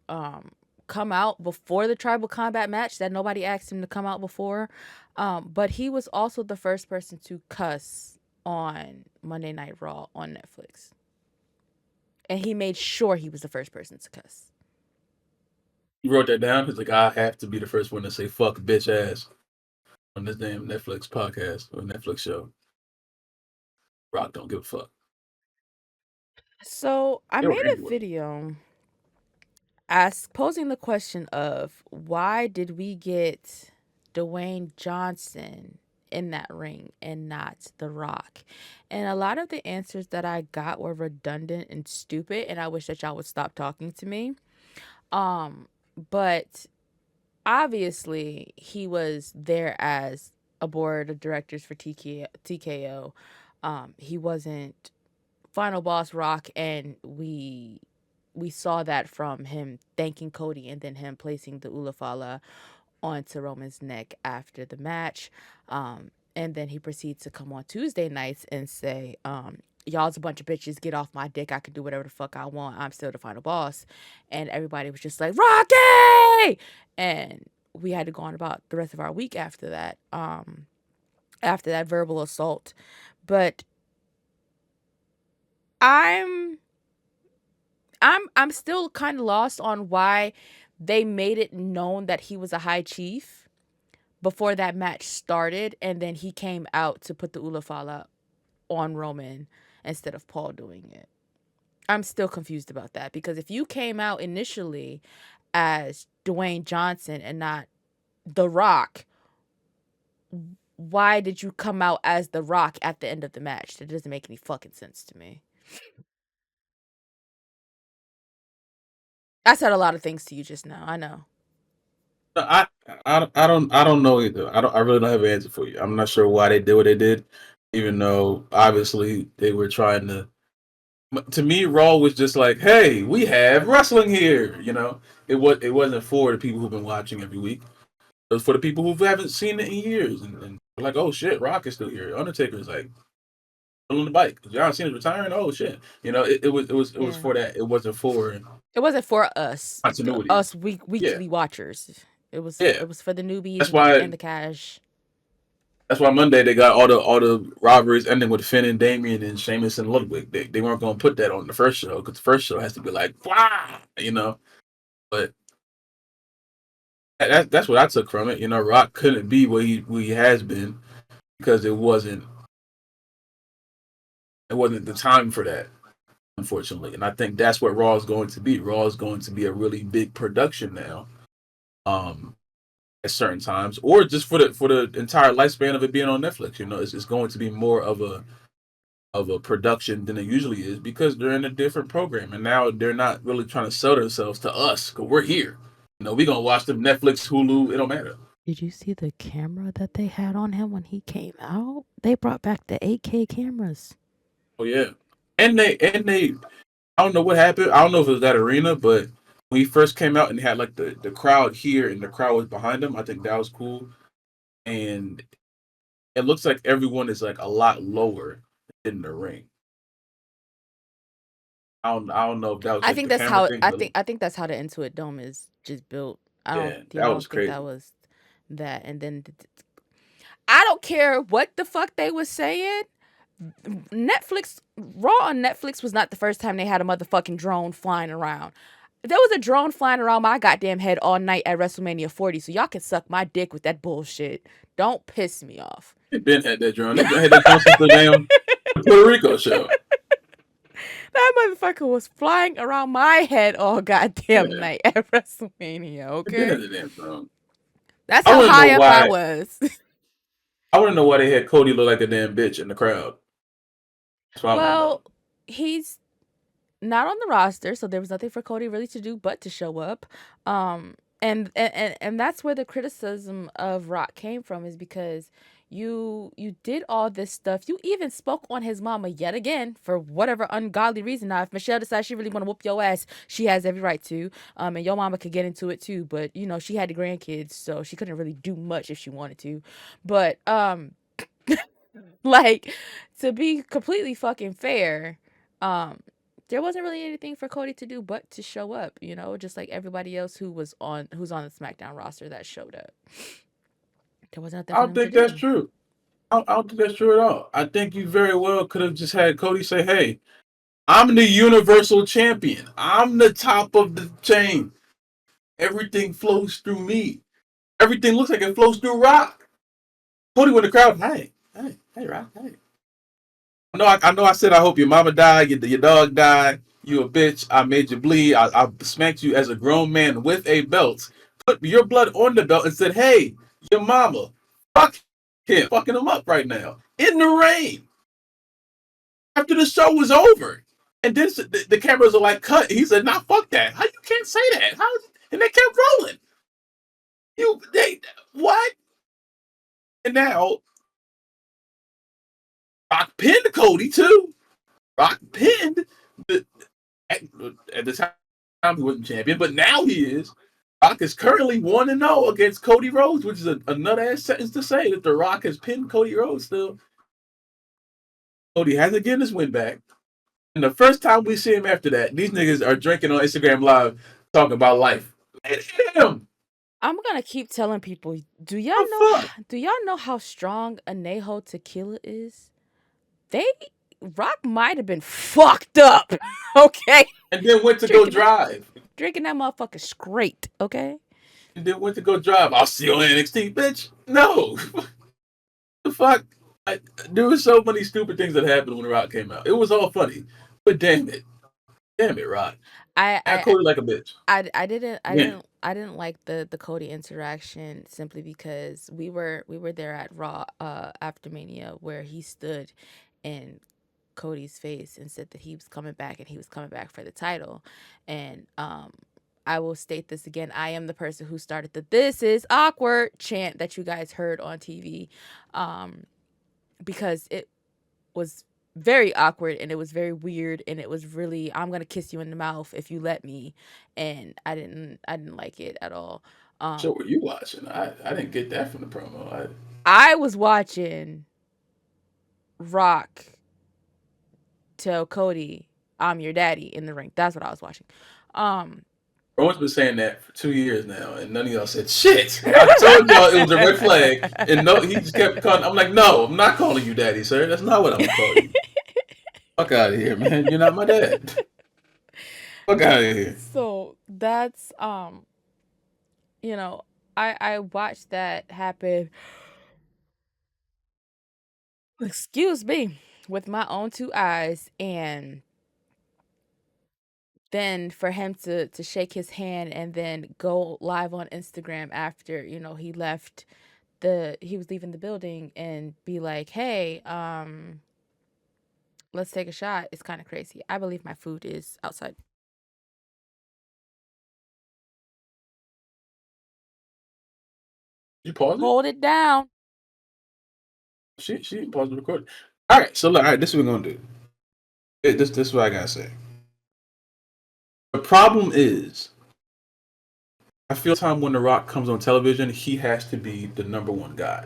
Speaker 1: come out before the tribal combat match that nobody asked him to come out before, but he was also the first person to cuss on Monday Night Raw on Netflix. And he made sure he was the first person to cuss.
Speaker 2: He wrote that down. He's like, I have to be the first one to say fuck bitch ass on this damn Netflix podcast or Netflix show. Rock don't give a fuck.
Speaker 1: So I made a video posing the question of why did we get Dwayne Johnson in that ring and not The Rock? And a lot of the answers that I got were redundant and stupid, and I wish that y'all would stop talking to me. But obviously he was there as a board of directors for TKO. He wasn't final boss Rock, and we saw that from him thanking Cody and then him placing the Ulafala onto Roman's neck after the match. And then he proceeds to come on Tuesday nights and say, y'all's a bunch of bitches, get off my dick, I can do whatever the fuck I want, I'm still the final boss. And everybody was just like, Rocky! And we had to go on about the rest of our week after that verbal assault. But I'm I'm still kind of lost on why they made it known that he was a high chief before that match started, and then he came out to put the Ulafala on Roman instead of Paul doing it. I'm still confused about that because if you came out initially as Dwayne Johnson and not The Rock, why did you come out as The Rock at the end of the match? That doesn't make any fucking sense to me. I said a lot of things to you just now. I know.
Speaker 2: I, I don't know either. I really don't have an answer for you. I'm not sure why they did what they did, even though obviously they were trying to. To me, Raw was just like, hey, we have wrestling here. It wasn't for the people who've been watching every week. It was for the people who haven't seen it in years, and like, oh shit, Rock is still here. Undertaker's like on the bike. John Cena's retiring. Oh shit, it was
Speaker 1: Yeah.
Speaker 2: for that. It wasn't for
Speaker 1: It wasn't for us,
Speaker 2: continuity. Yeah,
Speaker 1: weekly watchers.
Speaker 2: yeah.
Speaker 1: It was for the
Speaker 2: That's
Speaker 1: newbies
Speaker 2: why
Speaker 1: and the cash.
Speaker 2: That's why Monday they got all the robberies ending with Finn and Damien and Sheamus and Ludwig. They weren't going to put that on the first show because the first show has to be like, wow. But that's what I took from it. Rock couldn't be what he has been because it wasn't the time for that, unfortunately. And I think that's what Raw is going to be. Raw is going to be a really big production now. At certain times, or just for the entire lifespan of it being on Netflix. It's going to be more of a production than it usually is because they're in a different program, and now they're not really trying to sell themselves to us because we're here. We're gonna watch them Netflix, Hulu. It don't matter.
Speaker 1: Did you see the camera that they had on him when he came out? They brought back the 8K cameras.
Speaker 2: Oh yeah, and they. I don't know what happened. I don't know if it was that arena, but when he first came out and had like the crowd here and the crowd was behind him, I think that was cool. And it looks like everyone is like a lot lower in the ring. I don't know if that was
Speaker 1: I
Speaker 2: just
Speaker 1: think
Speaker 2: the
Speaker 1: that's
Speaker 2: camera
Speaker 1: how
Speaker 2: thing, but
Speaker 1: I think that's how the Intuit Dome is just built.
Speaker 2: yeah,
Speaker 1: I
Speaker 2: that was
Speaker 1: don't think that
Speaker 2: crazy.
Speaker 1: was that. And then I don't care what the fuck they was saying. Netflix Raw on Netflix was not the first time they had a motherfucking drone flying around. There was a drone flying around my goddamn head all night at WrestleMania 40, so y'all can suck my dick with that bullshit. Don't piss me off.
Speaker 2: They been had that drone. They been had that drone since the damn Puerto Rico show.
Speaker 1: That motherfucker was flying around my head all goddamn
Speaker 2: Yeah,
Speaker 1: night at WrestleMania,
Speaker 2: they been had
Speaker 1: okay?
Speaker 2: the damn drone.
Speaker 1: That's
Speaker 2: I
Speaker 1: how
Speaker 2: want to know
Speaker 1: high up I
Speaker 2: why.
Speaker 1: was.
Speaker 2: I want to know why they had Cody look like a damn bitch in the crowd. That's what I want to know.
Speaker 1: Well, he's not on the roster, so there was nothing for Cody really to do but to show up. And that's where the criticism of Rock came from, is because you did all this stuff. You even spoke on his mama yet again for whatever ungodly reason. Now, if Michelle decides she really want to whoop your ass, she has every right to. And your mama could get into it too, but she had the grandkids, so she couldn't really do much if she wanted to. But like, to be completely fucking fair, um, there wasn't really anything for Cody to do but to show up, just like everybody else who's on the SmackDown roster that showed up. There was nothing
Speaker 2: I
Speaker 1: for
Speaker 2: don't
Speaker 1: them to
Speaker 2: think that's
Speaker 1: do.
Speaker 2: true. I don't think that's true at all. I think you very well could have just had Cody say, "Hey, I'm the Universal Champion. I'm the top of the chain. Everything flows through me. Everything looks like it flows through Rock." Cody with the crowd, hey, Rock, hey. I know. I said I hope your mama died, your dog died. You a bitch. I made you bleed. I smacked you as a grown man with a belt. Put your blood on the belt and said, "Hey, your mama, fuck him, fucking him up right now in the rain." After the show was over, and then the cameras are like, "Cut." He said, "Nah, fuck that. How you can't say that? How?" And they kept rolling. They what? And now Rock pinned Cody too. Rock pinned the at the time he wasn't champion, but now he is. Rock is currently 1-0 against Cody Rhodes, which is a nut ass sentence to say that The Rock has pinned Cody Rhodes still. Cody hasn't getting his win back. And the first time we see him after that, these niggas are drinking on Instagram Live talking about life. Let him.
Speaker 1: I'm gonna keep telling people,
Speaker 2: The fuck?
Speaker 1: do y'all know how strong Anejo tequila is? Rock might have been fucked up, okay?
Speaker 2: And then went to go drive.
Speaker 1: Drinking that motherfucker straight, okay?
Speaker 2: And then went to go drive. I'll see you on NXT, bitch. No. The fuck? There were so many stupid things that happened when Rock came out. It was all funny. But damn it, Rock. I Cody like a bitch.
Speaker 1: I didn't like the Cody interaction simply because we were there at Raw after Mania where he stood in Cody's face and said that he was coming back and he was coming back for the title. And I will state this again. I am the person who started the "This is awkward" chant that you guys heard on TV, because it was very awkward and it was very weird and it was really, I'm gonna kiss you in the mouth if you let me, and I didn't like it at all.
Speaker 2: So were you watching? I didn't get that from the promo.
Speaker 1: I was watching Rock tell Cody, "I'm your daddy" in the ring. That's what I was watching.
Speaker 2: Roman's been saying that for 2 years now, and none of y'all said shit. I told y'all it was a red flag, and no, he just kept calling. I'm like, no, I'm not calling you daddy, sir. That's not what I'm gonna call you. Fuck out of here, man. You're not my dad. Fuck out of here.
Speaker 1: So that's you know, I watched that happen. Excuse me, with my own two eyes, and then for him to shake his hand and then go live on Instagram after, he left he was leaving the building and be like, "Hey, let's take a shot." It's kind of crazy. I believe my food is outside.
Speaker 2: You pause it?
Speaker 1: Hold it down.
Speaker 2: She didn't pause the recording. All right, so look, all right, this is what we're gonna do. This is what I gotta say. The problem is, I feel time when The Rock comes on television, he has to be the number one guy.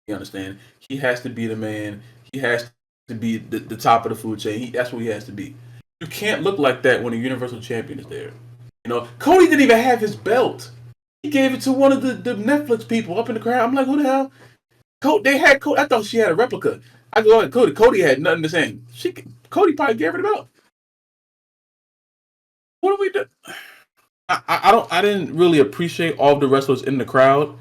Speaker 2: You understand? He has to be the man. He has to be the top of the food chain. That's what he has to be. You can't look like that when a Universal Champion is there. Cody didn't even have his belt. He gave it to one of the Netflix people up in the crowd. I'm like, who the hell? They had Cody. I thought she had a replica. I go at Cody. Cody had nothing to say. Cody probably gave her the belt. What do we do? I didn't really appreciate all of the wrestlers in the crowd.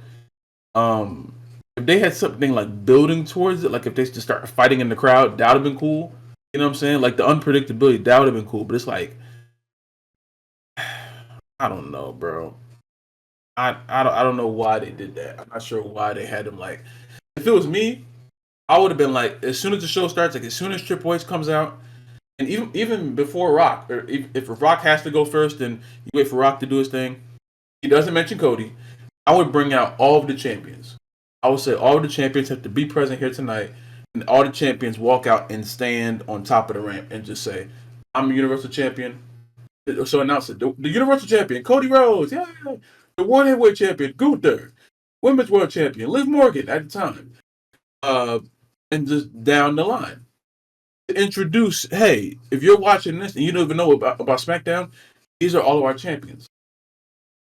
Speaker 2: If they had something like building towards it, like if they just start fighting in the crowd, that would have been cool. You know what I'm saying? Like the unpredictability, that would have been cool. But it's like, I don't know, bro. I don't know why they did that. I'm not sure why they had them like. If it was me, I would have been like, as soon as the show starts, like as soon as Triple H comes out, and even before Rock, or if Rock has to go first, then you wait for Rock to do his thing. He doesn't mention Cody. I would bring out all of the champions. I would say all of the champions have to be present here tonight, and all the champions walk out and stand on top of the ramp and just say, "I'm a Universal Champion." So announce it. The Universal Champion, Cody Rhodes, yeah. The World Heavyweight Champion, Gunther. Women's World Champion, Liv Morgan at the time. And just down the line. Introduce, hey, if you're watching this and you don't even know about SmackDown, these are all of our champions.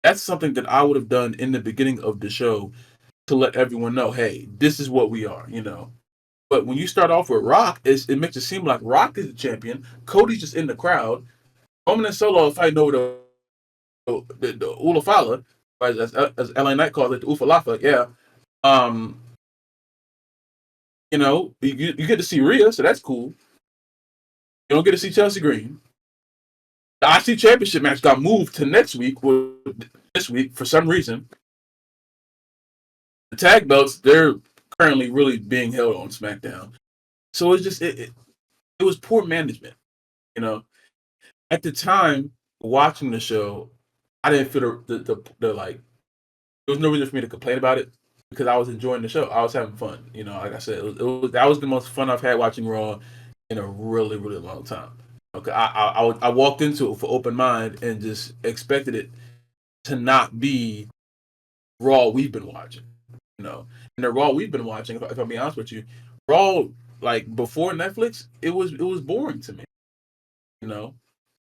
Speaker 2: That's something that I would have done in the beginning of the show to let everyone know, hey, this is what we are, But when you start off with Rock, it makes it seem like Rock is the champion. Cody's just in the crowd. Roman and Solo fighting over the Ulafala, as LA Knight calls it, the Ufalafa, yeah. You get to see Rhea, so that's cool. You don't get to see Chelsea Green. The IC Championship match got moved to this week for some reason. The tag belts, they're currently really being held on SmackDown. So it's just it was poor management. At the time watching the show, I didn't feel the like. There was no reason for me to complain about it because I was enjoying the show. I was having fun. Like I said, that was the most fun I've had watching Raw in a really, really long time. Okay, I walked into it with an open mind and just expected it to not be Raw we've been watching. And the Raw we've been watching, if I'm being honest with you, Raw like before Netflix, it was boring to me.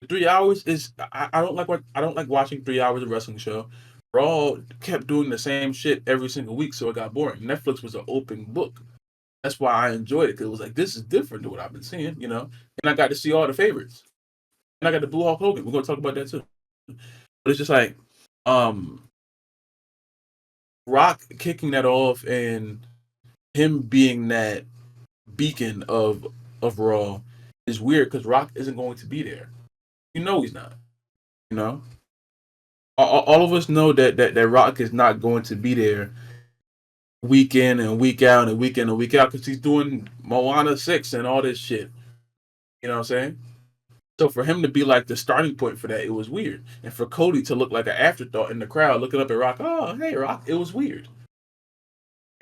Speaker 2: 3 hours is I don't like watching 3 hours of wrestling show. Raw kept doing the same shit every single week, so it got boring. Netflix was an open book. That's why I enjoyed it, because it was like, this is different than what I've been seeing, you know. And I got to see all the favorites, and I got the Blue Hawk Hogan. We're gonna talk about that too. But it's just like, Rock kicking that off and him being that beacon of Raw is weird because Rock isn't going to be there. You know he's not. You know, all of us know that Rock is not going to be there week in and week out and week in and week out because he's doing Moana 6 and all this shit. You know what I'm saying? So for him to be like the starting point for that, it was weird. And for Cody to look like an afterthought in the crowd looking up at Rock, oh, hey, Rock, it was weird.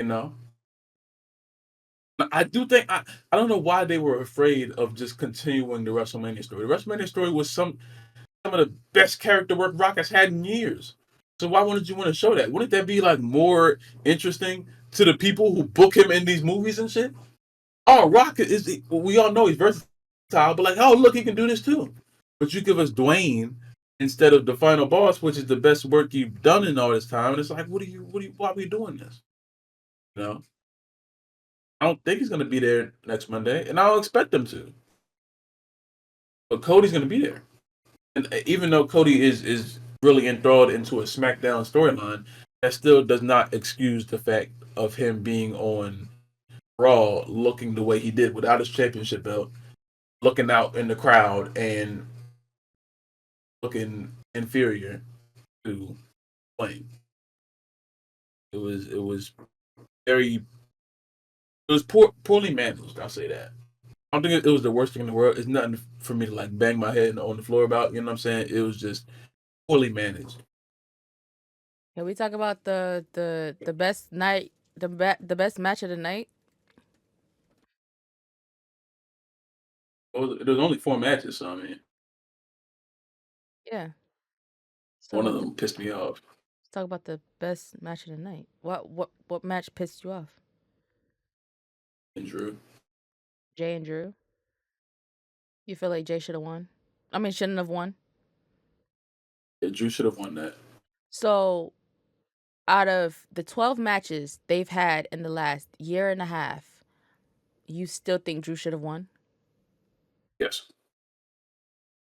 Speaker 2: You know? I do think, I don't know why they were afraid of just continuing the WrestleMania story. The WrestleMania story was some of the best character work Rock has had in years. So why wouldn't you want to show that? Wouldn't that be like more interesting to the people who book him in these movies and shit? Oh, Rock is, we all know he's versatile, but like, oh, look, he can do this too. But you give us Dwayne instead of the final boss, which is the best work you've done in all this time. And it's like, why are we doing this? You know? I don't think he's going to be there next Monday, and I don't expect him to. But Cody's going to be there. And even though Cody is really enthralled into a SmackDown storyline, that still does not excuse the fact of him being on Raw looking the way he did without his championship belt, looking out in the crowd and looking inferior to Wayne. It was poorly managed. I'll say that. I don't think it was the worst thing in the world. It's nothing for me to like bang my head on the floor about. You know what I'm saying? It was just poorly managed.
Speaker 1: Can we talk about the best night, the best match of the night?
Speaker 2: There was only 4 matches, so I mean,
Speaker 1: Yeah. Let's talk
Speaker 2: one of
Speaker 1: about
Speaker 2: them pissed me off.
Speaker 1: the best match of the night. What match pissed you off?
Speaker 2: And Drew,
Speaker 1: Jey and Drew. You feel like Jey should have won? I mean, shouldn't have won.
Speaker 2: yeah, Drew should have won that.
Speaker 1: So, out of the 12 matches they've had in the last year and a half, you still think Drew should have won?
Speaker 2: Yes,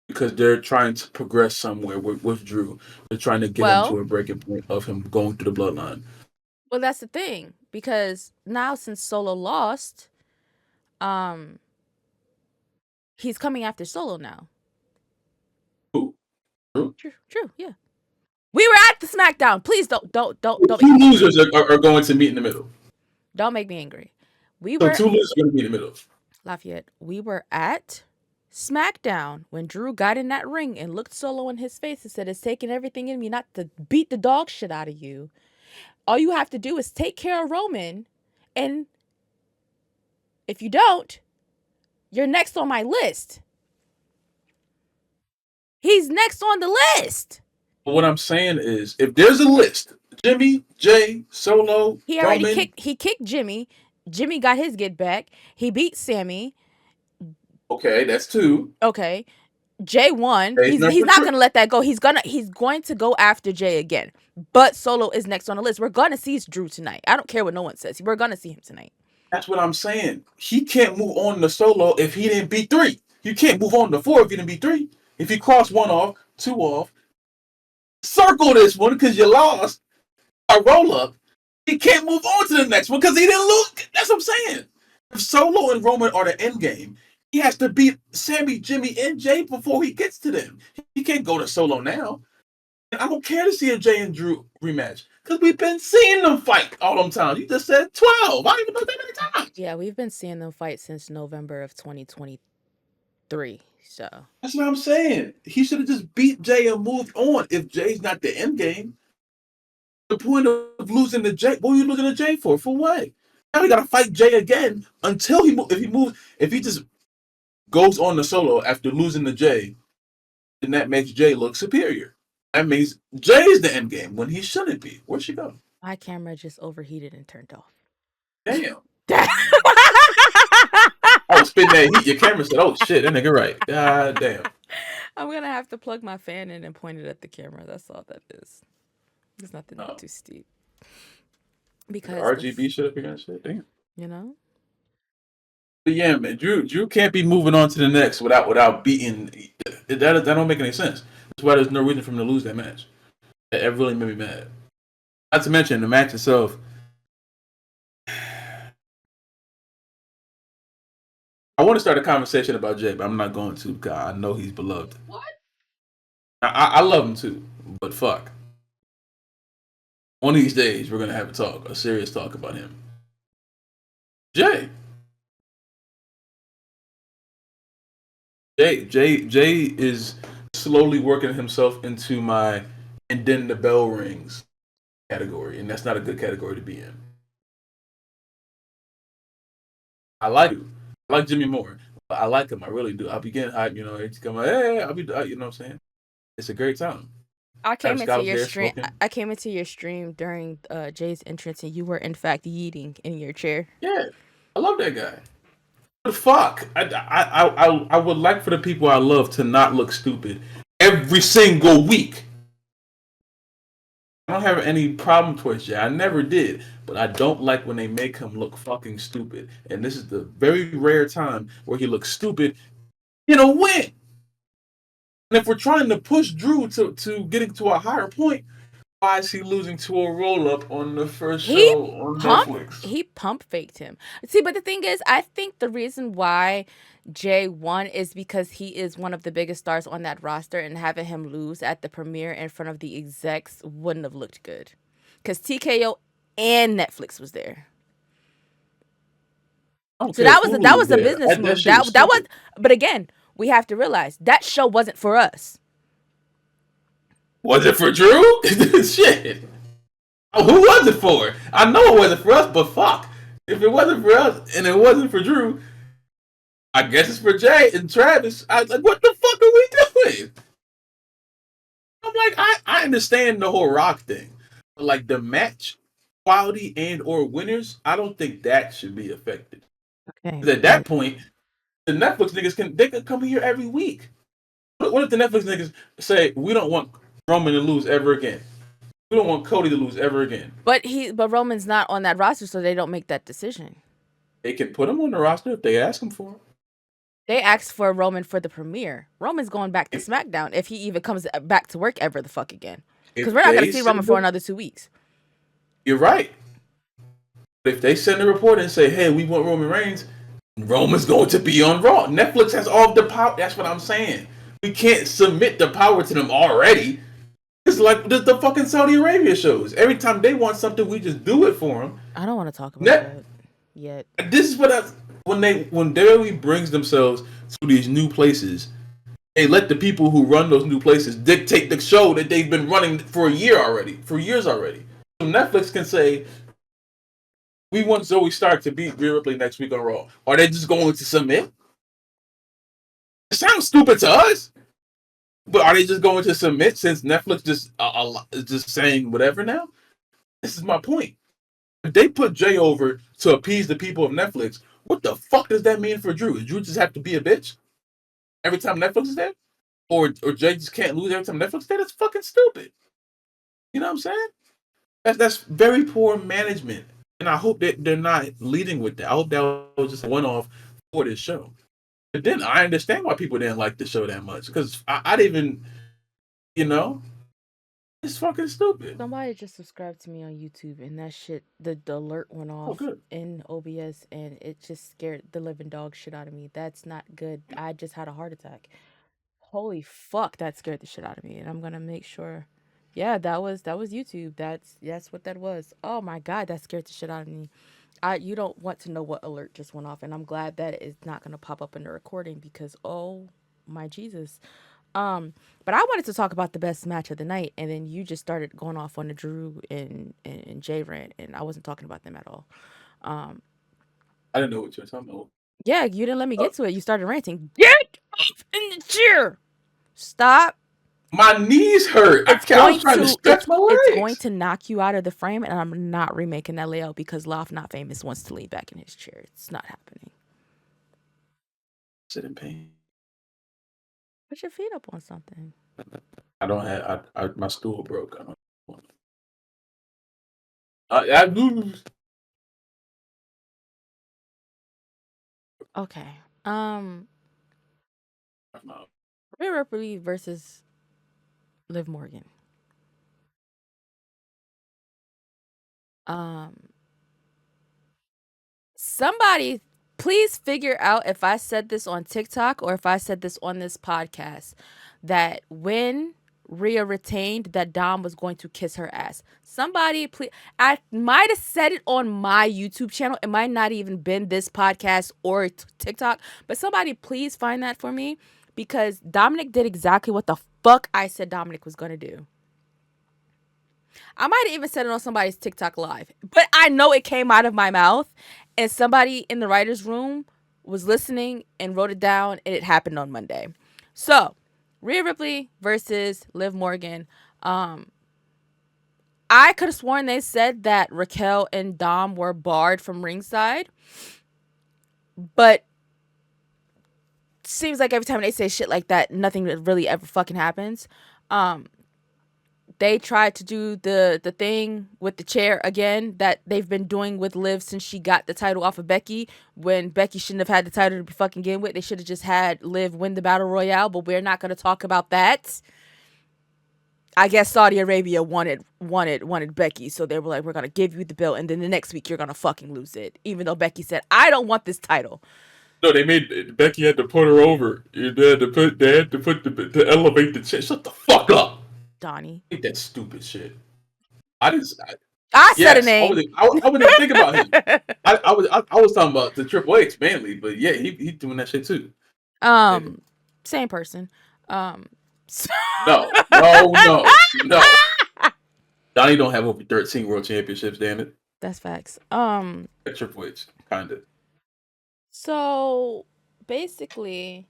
Speaker 2: because they're trying to progress somewhere with Drew. They're trying to get him to
Speaker 1: Well,
Speaker 2: a breaking point of him going through the bloodline.
Speaker 1: well, that's the thing because now since Solo lost, um, he's coming after Solo now.
Speaker 2: Who? Drew?
Speaker 1: True, yeah. We were at the SmackDown. Please don't make
Speaker 2: Two
Speaker 1: me angry.
Speaker 2: losers are going to meet in the middle.
Speaker 1: Don't make me angry. We
Speaker 2: So
Speaker 1: were
Speaker 2: 2 losers are going to meet in the middle.
Speaker 1: Lafayette. We were at SmackDown when Drew got in that ring and looked Solo in his face and said, "It's taking everything in me not to beat the dog shit out of you. All you have to do is take care of Roman, and if you don't, you're next on my list." He's next on the list.
Speaker 2: What I'm saying is, if there's a list, Jimmy, Jey, Solo,
Speaker 1: He already
Speaker 2: Roman,
Speaker 1: kicked Jimmy. Jimmy got his get back. He beat Sammy.
Speaker 2: okay, that's 2.
Speaker 1: Okay. Jey won.
Speaker 2: Jey's
Speaker 1: He's
Speaker 2: number
Speaker 1: not
Speaker 2: 3.
Speaker 1: gonna let that go. He's going to go after Jey again. But Solo is next on the list. We're gonna see Drew tonight. I don't care what no one says. We're gonna see him tonight.
Speaker 2: That's what I'm saying. He can't move on to Solo if he didn't beat 3. You can't move on to 4 if you didn't beat 3. If you cross 1 off, 2 off, circle this one because you lost a roll up. He can't move on to the next one because he didn't lose. That's what I'm saying. If Solo and Roman are the end game, he has to beat Sammy, Jimmy, and Jey before he gets to them. He can't go to Solo now. And I don't care to see a Jey and Drew rematch because we've been seeing them fight all them times. You just said 12. I don't even know that many times.
Speaker 1: Yeah, we've been seeing them fight since November of 2023. So
Speaker 2: That's what I'm saying. He should have just beat Jey and moved on if Jey's not the end game. The point of losing to Jey, what are you losing to Jey for? For what? Now he got to fight Jey again until if he just goes on the Solo after losing to Jey, then that makes Jey look superior. That means Jey is the end game when he shouldn't be. Where'd she go?
Speaker 1: my camera just overheated and turned off.
Speaker 2: Damn. I was spitting that heat. Your camera said, "Oh shit, that nigga right." God damn.
Speaker 1: I'm gonna have to plug my fan in and point it at the camera. That's all that is. There's nothing too steep. Because
Speaker 2: RGB shit up here and shit. Damn.
Speaker 1: you know,
Speaker 2: But yeah, man, Drew can't be moving on to the next without beating. That don't make any sense. That's why there's no reason for him to lose that match. It really made me mad. Not to mention the match itself. I want to start a conversation about Jey, but I'm not going to because I know he's beloved.
Speaker 1: What?
Speaker 2: I love him too, but fuck. One of these days, we're gonna have a serious talk about him. Jey is slowly working himself into my and then the bell rings category, and that's not a good category to be in. I like Jimmy Moore. I like him. I really do. I'll be getting hype. He's come like, hey, I'll be. You know what I'm saying? It's a great time.
Speaker 1: I came into
Speaker 2: Scott
Speaker 1: your
Speaker 2: there
Speaker 1: stream.
Speaker 2: smoking.
Speaker 1: I came into your stream during Jay's entrance, and you were in fact yeeting in your chair.
Speaker 2: Yeah, I love that guy. But fuck, I would like for the people I love to not look stupid every single week. I don't have any problem towards Jey. I never did. But I don't like when they make him look fucking stupid. And this is the very rare time where he looks stupid in a win. And if we're trying to push Drew to getting to a higher point, why is he losing to a roll up on the first show on Netflix?
Speaker 1: He pump faked him. See, but the thing is, I think the reason why Jey won is because he is one of the biggest stars on that roster, and having him lose at the premiere in front of the execs wouldn't have looked good. Because TKO and Netflix was there. So that was a business move. That was, but again, we have to realize that show wasn't for us.
Speaker 2: Was it for Drew? Shit. Who was it for? I know it wasn't for us, but fuck. If it wasn't for us and it wasn't for Drew, I guess it's for Jey and Travis. I was like, what the fuck are we doing? I'm like, I understand the whole Rock thing, but like the match quality and or winners, I don't think that should be affected. Okay. At that point, the Netflix niggas can come here every week. What if the Netflix niggas say we don't want Roman to lose ever again? We don't want Cody to lose ever again.
Speaker 1: But Roman's not on that roster, so they don't make that decision.
Speaker 2: They can put him on the roster if they ask him for him.
Speaker 1: They asked for Roman for the premiere. Roman's going back to SmackDown if he even comes back to work ever the fuck again. Because we're not going to see Roman for another 2 weeks.
Speaker 2: You're right. If they send a report and say, hey, we want Roman Reigns, Roman's going to be on Raw. Netflix has all the power. That's what I'm saying. We can't submit the power to them already. It's like the fucking Saudi Arabia shows. Every time they want something, we just do it for them.
Speaker 1: I don't want to talk about that yet.
Speaker 2: This is what when WWE brings themselves to these new places, they let the people who run those new places dictate the show that they've been running for years already. So Netflix can say, we want Zoe Stark to beat Rhea Ripley next week on Raw. Are they just going to submit? It sounds stupid to us. But are they just going to submit since Netflix just is just saying whatever now? This is my point. If they put Jey over to appease the people of Netflix, what the fuck does that mean for Drew? Does Drew just have to be a bitch every time Netflix is there? Or Jey just can't lose every time Netflix is there? That's fucking stupid. You know what I'm saying? That's very poor management. And I hope that they're not leading with that. I hope that was just a one-off for this show. But then I understand why people didn't like the show that much. Because I didn't even, it's fucking stupid.
Speaker 1: Somebody just subscribed to me on YouTube, and that shit, the alert went off in OBS, and it just scared the living dog shit out of me. That's not good. I just had a heart attack. Holy fuck, that scared the shit out of me, and I'm gonna make sure. Yeah, that was YouTube. That's what that was. Oh my god, that scared the shit out of me. You don't want to know what alert just went off, and I'm glad that it's not gonna pop up in the recording because oh my Jesus. But I wanted to talk about the best match of the night, and then you just started going off on the Drew and Jey rant, and I wasn't talking about them at all.
Speaker 2: I didn't know what you were talking about.
Speaker 1: Yeah, you didn't let me get to it. You started ranting. Get up in the chair. Stop.
Speaker 2: My knees hurt. I was trying to stretch my legs.
Speaker 1: It's going to knock you out of the frame, and I'm not remaking that layout because Laf Not Famous wants to lean back in his chair. It's not happening.
Speaker 2: Sit in pain.
Speaker 1: Put your feet up on something.
Speaker 2: I don't have. My stool broke. I lose.
Speaker 1: Okay.
Speaker 2: No.
Speaker 1: Rhea Ripley versus Liv Morgan. Um, Somebody please figure out if I said this on TikTok or if I said this on this podcast that when Rhea retained that Dom was going to kiss her ass. Somebody please, I might have said it on my YouTube channel. It might not even been this podcast or TikTok, but somebody please find that for me because Dominic did exactly what the fuck I said Dominic was going to do. I might have even said it on somebody's TikTok live, but I know it came out of my mouth, and somebody in the writer's room was listening and wrote it down, and it happened on Monday. So, Rhea Ripley versus Liv Morgan. I could have sworn they said that Raquel and Dom were barred from ringside, but seems like every time they say shit like that, nothing really ever fucking happens. They tried to do the thing with the chair again that they've been doing with Liv since she got the title off of Becky. When Becky shouldn't have had the title to be fucking begin with, they should have just had Liv win the battle royale. But we're not going to talk about that. I guess Saudi Arabia wanted Becky, so they were like, "We're gonna give you the belt, and then the next week you're gonna fucking lose it." Even though Becky said, "I don't want this title."
Speaker 2: No, they made Becky had to put her over. They had to put to elevate the chair. Shut the fuck up.
Speaker 1: Donnie,
Speaker 2: I hate that stupid shit. I didn't.
Speaker 1: I said a
Speaker 2: Yes,
Speaker 1: name.
Speaker 2: I wouldn't even think about him. I was talking about the Triple H mainly, but yeah, he doing that shit too. Yeah.
Speaker 1: Same person. Um,
Speaker 2: No, no, no, no. Donnie don't have over 13 world championships. Damn it,
Speaker 1: that's facts.
Speaker 2: Triple H kind of.
Speaker 1: So basically,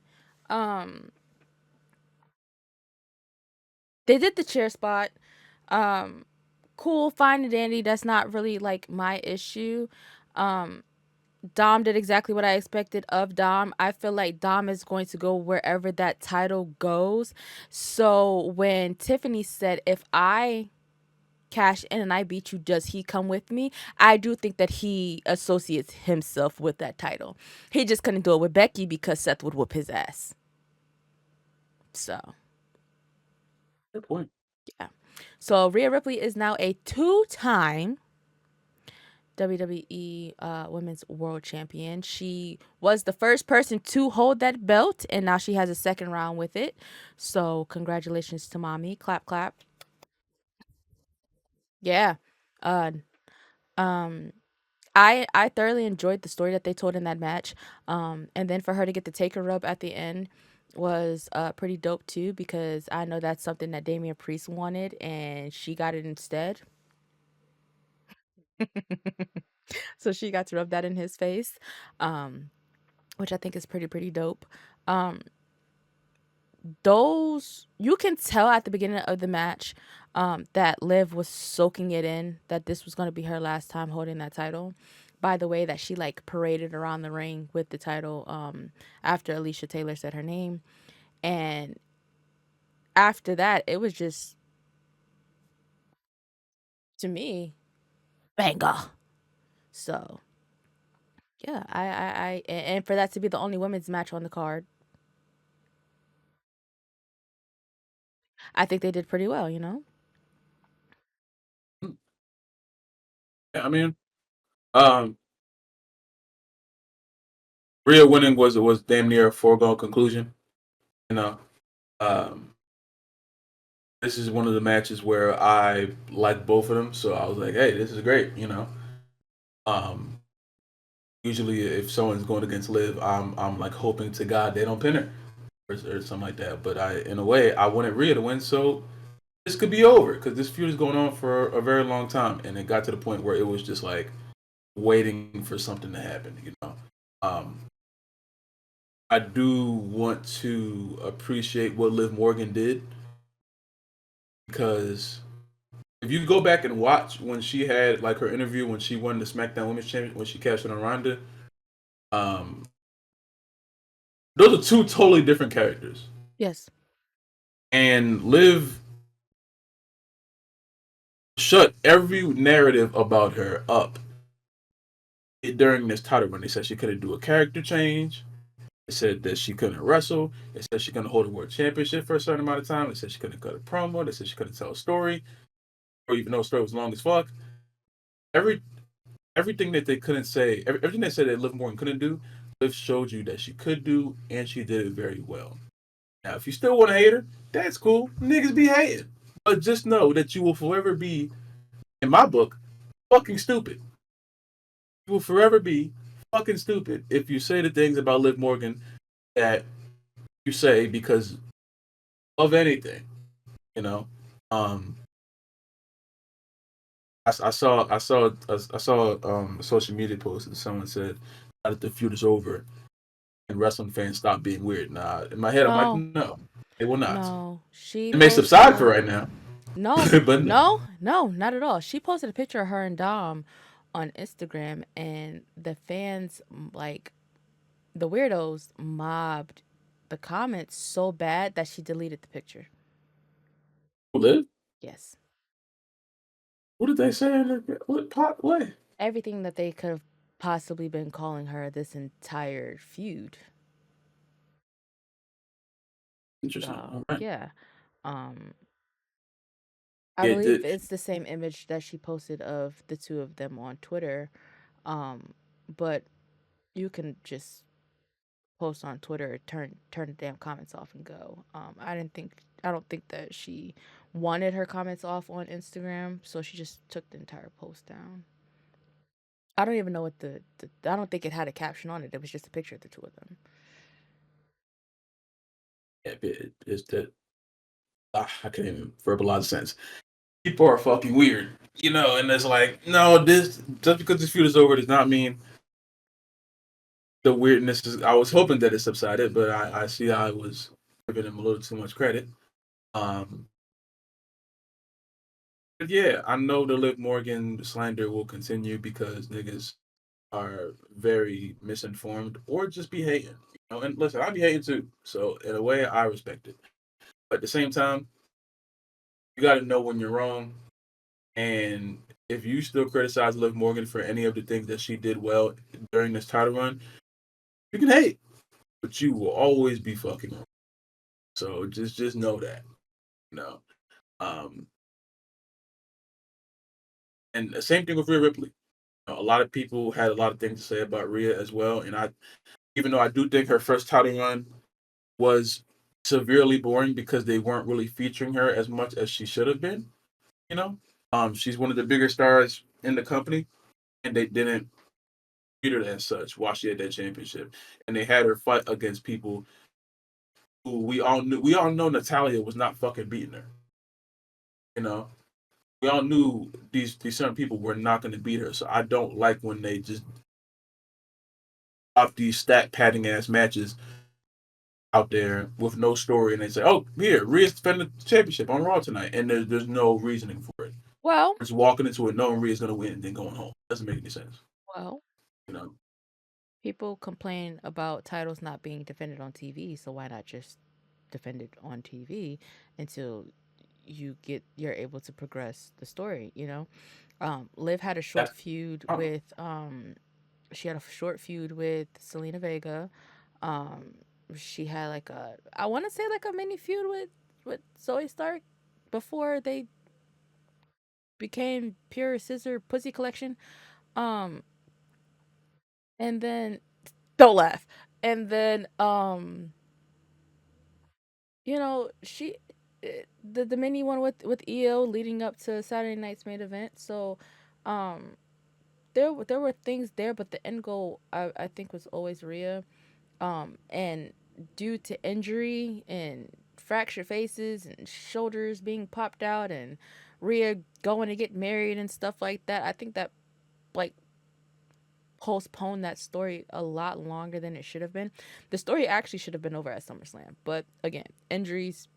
Speaker 1: um, they did the chair spot. Um, cool, fine and dandy. That's not really like my issue. Um, Dom did exactly what I expected of Dom. I feel like Dom is going to go wherever that title goes. So when Tiffany said, if I cash in and I beat you, does he come with me? I do think that he associates himself with that title. He just couldn't do it with Becky because Seth would whoop his ass. So,
Speaker 2: Good point.
Speaker 1: yeah. So Rhea Ripley is now a two-time WWE Women's World Champion. She was the first person to hold that belt, and now she has a second round with it. So congratulations to mommy. Clap, clap. Yeah. Uh, um, I thoroughly enjoyed the story that they told in that match. And then for her to get the taker rub at the end was pretty dope too because I know that's something that Damian Priest wanted and she got it instead. So she got to rub that in his face, which I think is pretty dope. Um, those you can tell at the beginning of the match that Liv was soaking it in that this was going to be her last time holding that title by the way that she like paraded around the ring with the title after Alicia Taylor said her name, and after that it was just to me banger. So yeah, and for that to be the only women's match on the card, I think they did pretty well, you know.
Speaker 2: Yeah, I mean, um, Rhea winning was damn near a foregone conclusion. You know, um, this is one of the matches where I like both of them, so I was like, hey, this is great. Um, usually if someone's going against Liv, I'm like hoping to God they don't pin her or something like that. But in a way, I wanted Rhea to win, so this could be over because this feud is going on for a very long time, and it got to the point where it was just like waiting for something to happen. Um, I do want to appreciate what Liv Morgan did because if you go back and watch when she had like her interview when she won the SmackDown Women's Championship when she cashed in on Ronda, um, those are two totally different characters.
Speaker 1: Yes.
Speaker 2: And Liv shut every narrative about her up during this title run. They said she couldn't do a character change. They said that she couldn't wrestle. They said she couldn't hold a world championship for a certain amount of time. They said she couldn't cut a promo. They said she couldn't tell a story, or even though the story was long as fuck. Every everything that they couldn't say, everything they said that Liv Morgan couldn't do, Liv showed you that she could do, and she did it very well. Now, if you still want to hate her, that's cool. Niggas be hating, but just know that you will forever be, in my book, fucking stupid. You will forever be fucking stupid if you say the things about Liv Morgan that you say because of anything. You know, um, I saw a social media post and someone said that the feud is over and wrestling fans stop being weird. Nah, in my head I'm like,
Speaker 1: No,
Speaker 2: no, they will not.
Speaker 1: no. She
Speaker 2: It may subside for
Speaker 1: posted.
Speaker 2: right now,
Speaker 1: No,
Speaker 2: but no.
Speaker 1: no, not at all. She posted a picture of her and Dom on Instagram, and the fans, like the weirdos, mobbed the comments so bad that she deleted the picture.
Speaker 2: Liv?
Speaker 1: Yes.
Speaker 2: What did they say in the what pot way?
Speaker 1: Everything that they could have possibly been calling her this entire feud.
Speaker 2: Interesting.
Speaker 1: So,
Speaker 2: All right.
Speaker 1: yeah. Um, I
Speaker 2: Yeah,
Speaker 1: believe it's the same image that she posted of the two of them on Twitter. But you can just post on Twitter, turn the damn comments off and go. I don't think that she wanted her comments off on Instagram, so she just took the entire post down. I don't even know what the I don't think it had a caption on it. It was just a picture of the two of them.
Speaker 2: it's that I can't even verbalize the sense. People are fucking weird, and it's like, no, this just because this feud is over does not mean the weirdness is. I was hoping that it subsided, but I see I was giving him a little too much credit. Um, but yeah, I know the Liv Morgan slander will continue because niggas are very misinformed or just be hating. And listen, I be hating too. So in a way, I respect it. But at the same time, you got to know when you're wrong. And if you still criticize Liv Morgan for any of the things that she did well during this title run, you can hate, but you will always be fucking wrong. So just know that, you know. Um, and the same thing with Rhea Ripley. A lot of people had a lot of things to say about Rhea as well, and even though I do think her first title run was severely boring because they weren't really featuring her as much as she should have been. You know, she's one of the bigger stars in the company, and they didn't treat her as such while she had that championship. And they had her fight against people who we all knew. We all know Natalia was not fucking beating her. You know, we all knew these certain people were not going to beat her. So I don't like when they just pop these stat padding ass matches out there with no story, and they say, "Oh, here, Rhea's defending the championship on Raw tonight," and there's no reasoning for it.
Speaker 1: Well,
Speaker 2: Just walking into it knowing Rhea's gonna win and then going home doesn't make any sense.
Speaker 1: well,
Speaker 2: You know,
Speaker 1: people complain about titles not being defended on TV, so why not just defend it on TV until you're able to progress the story, you know? Liv had a short
Speaker 2: that's
Speaker 1: feud
Speaker 2: I don't know.
Speaker 1: with she had a short feud with Selena Vega. Um, she had like I want to say like a mini feud with Zoe Stark before they became Pure Scissor Pussy Collection. Um, and then don't laugh. And then she the mini one with EO leading up to Saturday night's main event. So, um, there were things there, but the end goal I think was always Rhea. And due to injury and fractured faces and shoulders being popped out and Rhea going to get married and stuff like that, I think that like postponed that story a lot longer than it should have been. The story actually should have been over at SummerSlam, but again, injuries.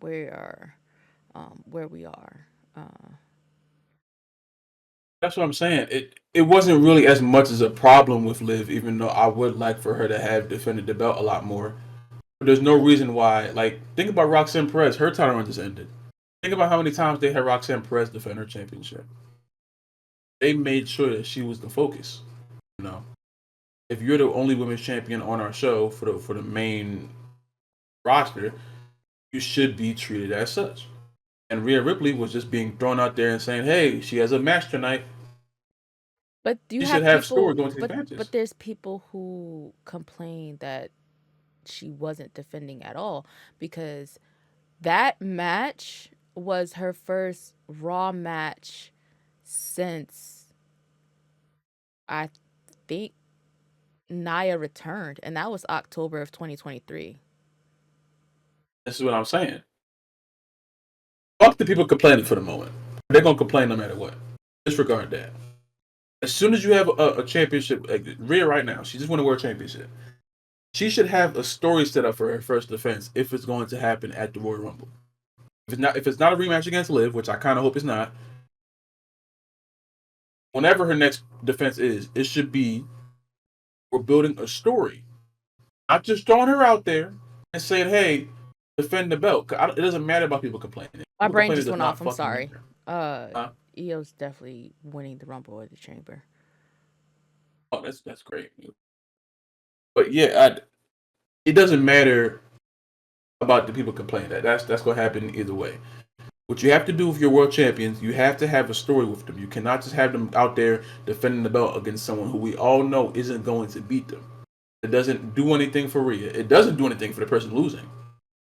Speaker 1: We are where we are.
Speaker 2: That's what I'm saying. It wasn't really as much as a problem with Liv, even though I would like for her to have defended the belt a lot more. But there's no reason why. Like, think about Roxanne Perez. Her title run just ended. Think about how many times they had Roxanne Perez defend her championship. They made sure that she was the focus. You know, if you're the only women's champion on our show for the main roster, you should be treated as such. And Rhea Ripley was just being thrown out there and saying, "Hey, she has a match tonight.
Speaker 1: But you
Speaker 2: She should
Speaker 1: have
Speaker 2: have story
Speaker 1: people,
Speaker 2: going to these
Speaker 1: but
Speaker 2: matches."
Speaker 1: there's people who complain that she wasn't defending at all because that match was her first Raw match since I think Nia returned, and that was October of 2023.
Speaker 2: This is what I'm saying. Fuck the people complaining for the moment. They're gonna complain no matter what. Disregard that. As soon as you have a championship, like Rhea right now, she just won a world championship. She should have a story set up for her first defense if it's going to happen at the Royal Rumble. If it's not a rematch against Liv, which I kind of hope it's not, whenever her next defense is, it should be we're building a story, not just throwing her out there and saying, "Hey, defend the belt." It doesn't matter about people complaining.
Speaker 1: My
Speaker 2: People
Speaker 1: brain
Speaker 2: complaining
Speaker 1: just
Speaker 2: does
Speaker 1: went
Speaker 2: not
Speaker 1: off. I'm
Speaker 2: fucking
Speaker 1: sorry.
Speaker 2: matter.
Speaker 1: Uh,
Speaker 2: Huh?
Speaker 1: Io's definitely winning the Rumble or the Chamber.
Speaker 2: Oh, that's great. But yeah, it doesn't matter about the people complaining. That's going to happen either way. What you have to do with your world champions, you have to have a story with them. You cannot just have them out there defending the belt against someone who we all know isn't going to beat them. It doesn't do anything for Rhea. It doesn't do anything for the person losing.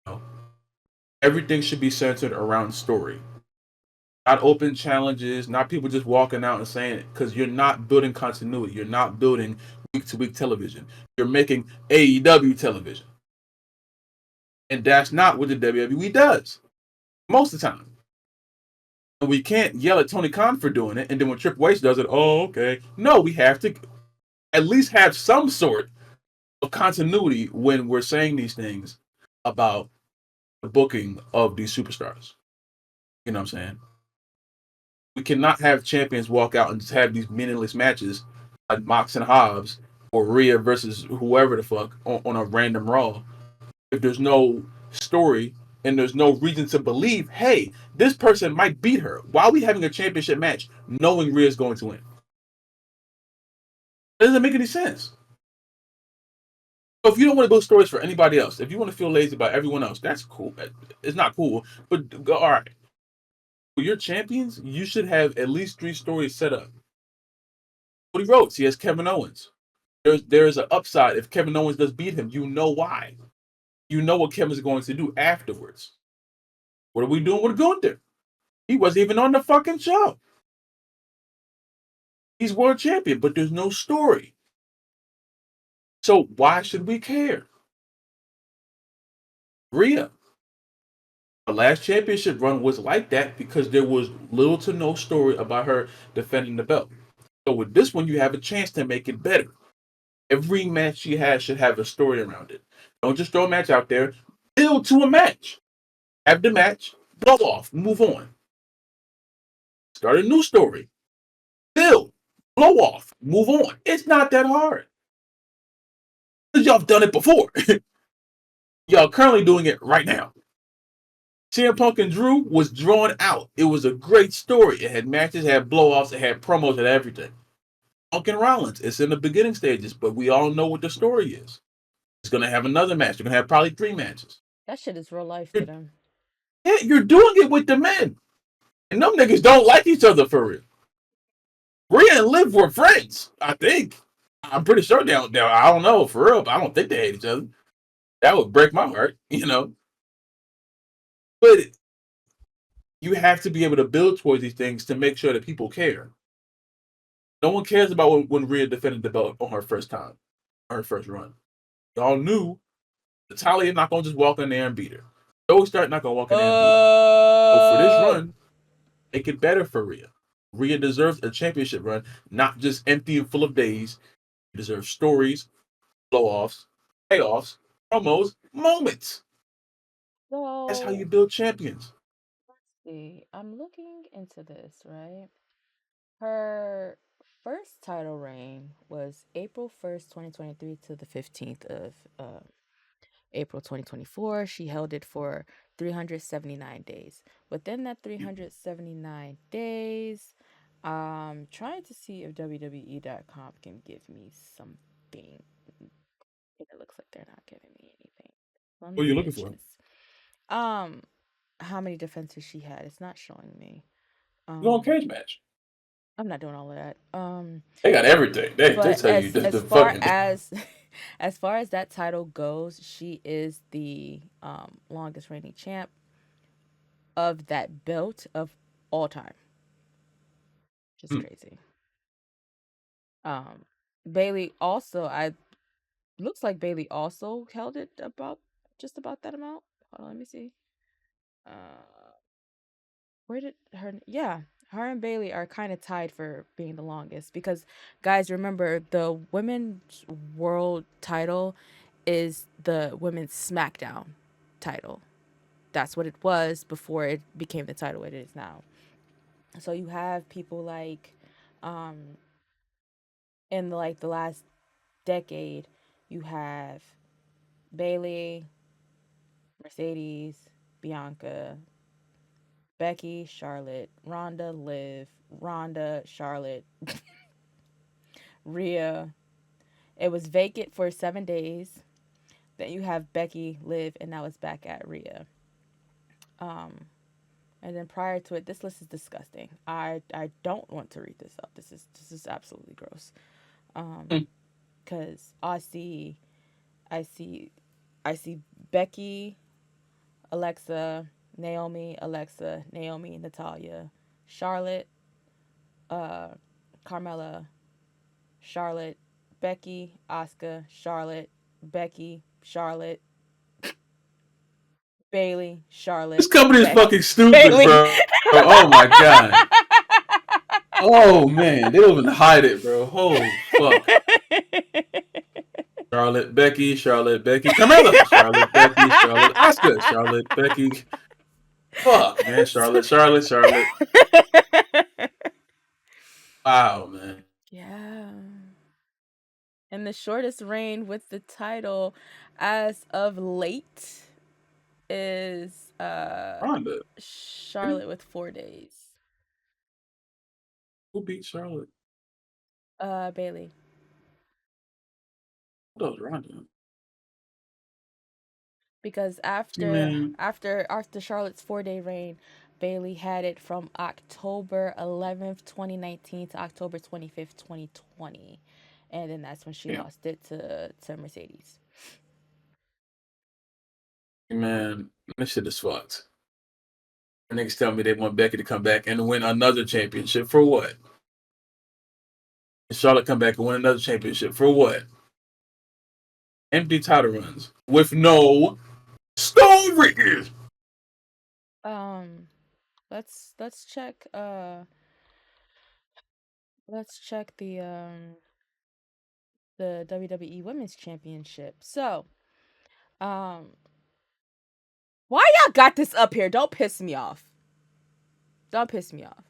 Speaker 2: You know? Everything should be centered around story, not open challenges, not people just walking out and saying it. Because you're not building continuity. You're not building week to week television. You're making AEW television, and that's not what the WWE does most of the time. And we can't yell at Tony Khan for doing it, and then when Triple H does it, oh, okay. No, we have to at least have some sort of continuity when we're saying these things about the booking of these superstars. You know what I'm saying? We cannot have champions walk out and just have these meaningless matches like Mox and Hobbs or Rhea versus whoever the fuck on a random Raw if there's no story and there's no reason to believe, hey, this person might beat her. Why are we having a championship match knowing Rhea's going to win? It doesn't make any sense. So if you don't want to build stories for anybody else, if you want to feel lazy about everyone else, that's cool. It's not cool, but go, all right. For your champions, you should have at least 3 stories set up. Cody Rhodes, he has Kevin Owens. There's an upside if Kevin Owens does beat him. You know why. You know what Kevin's going to do afterwards. What are we doing with Gunther? He wasn't even on the fucking show. He's world champion, but there's no story. So why should we care? Rhea, her last championship run was like that because there was little to no story about her defending the belt. So with this one, you have a chance to make it better. Every match she has should have a story around it. Don't just throw a match out there. Build to a match. Have the match, blow off, move on. Start a new story. Build, blow off, move on. It's not that hard. Because y'all have done it before. Y'all currently doing it right now. CM Punk and Drew was drawn out. It was a great story. It had matches, it had blow-offs, it had promos, it had everything. Punk and Rollins, it's in the beginning stages, but we all know what the story is. It's going to have another match. They're going to have probably 3 matches.
Speaker 1: That shit is real life to
Speaker 2: You're,
Speaker 1: them.
Speaker 2: yeah, you're doing it with the men. And them niggas don't like each other for real. Rhea and Liv were friends, I think. I'm pretty sure they don't. I don't know, for real, but I don't think they hate each other. That would break my heart, you know. But you have to be able to build towards these things to make sure that people care. No one cares about when Rhea defended the belt on her first time, on her first run. Y'all knew Natalia not going to just walk in there and beat her. Joey Stark not going to walk in there and beat her. So for this run, make it better for Rhea. Rhea deserves a championship run, not just empty and full of days. She deserves stories, blow-offs, payoffs, promos, moments. That's how
Speaker 1: So
Speaker 2: you build champions.
Speaker 1: let's see. I'm looking into this, right? Her first title reign was April 1st, 2023 to the 15th of April 2024. She held it for 379 days. Within that 379 days, Trying to see if WWE.com can give me something. It looks like they're not giving me anything.
Speaker 2: What
Speaker 1: Sons
Speaker 2: are
Speaker 1: of
Speaker 2: you looking for?
Speaker 1: bitches. Um, how many defenses she had? It's not showing me.
Speaker 2: You on
Speaker 1: Um,
Speaker 2: Cage Match?
Speaker 1: I'm not doing all of that.
Speaker 2: They got everything. They
Speaker 1: But
Speaker 2: tell you the
Speaker 1: as far
Speaker 2: fucking.
Speaker 1: as as far as that title goes, she is the longest reigning champ of that belt of all time. Just
Speaker 2: Hmm.
Speaker 1: crazy. Um, Bailey also, I looks like Bailey also held it about just about that amount. Hold on, let me see. Uh, where did her? Yeah, her and Bailey are kind of tied for being the longest because, guys, remember the women's world title is the women's SmackDown title. That's what it was before it became the title it is now. So you have people like, in like the last decade, you have Bailey, Mercedes, Bianca, Becky, Charlotte, Ronda, Liv, Ronda, Charlotte, Rhea. It was vacant for 7 days. Then you have Becky, Liv, and now it's back at Rhea. Um, and then prior to it, this list is disgusting. I don't want to read this up. This is absolutely gross.
Speaker 2: Hmm.
Speaker 1: Because I see I see Becky, Alexa, Naomi, Alexa, Naomi, Natalia, Charlotte, uh, Carmella, Charlotte, Becky, Asuka, Charlotte, Becky, Charlotte, Bailey,
Speaker 2: This
Speaker 1: Charlotte,
Speaker 2: company is
Speaker 1: Becky,
Speaker 2: fucking stupid,
Speaker 1: Bailey.
Speaker 2: bro. Oh my god. Oh man, they don't even hide it, bro. Oh fuck. Charlotte, Becky, Carmella, Charlotte, Becky, Charlotte, Asuka, Charlotte, Becky. Fuck, man, Charlotte. Wow, man.
Speaker 1: Yeah. And the shortest reign with the title as of late is
Speaker 2: Ronda.
Speaker 1: Charlotte with 4 days.
Speaker 2: Who beat Charlotte?
Speaker 1: Bailey.
Speaker 2: What was Ronda?
Speaker 1: Because
Speaker 2: See, man.
Speaker 1: after Charlotte's 4 day reign, Bailey had it from October 11th, 2019 to October 25th, 2020. And then that's when she
Speaker 2: Yeah.
Speaker 1: lost it to Mercedes.
Speaker 2: Man, this shit is fucked. Niggas tell me they want Becky to come back and win another championship for what? And Charlotte come back and win another championship for what? Empty title runs with no story.
Speaker 1: Um let's check the WWE Women's Championship. So, um why y'all got this up here? Don't piss me off. Don't piss me off.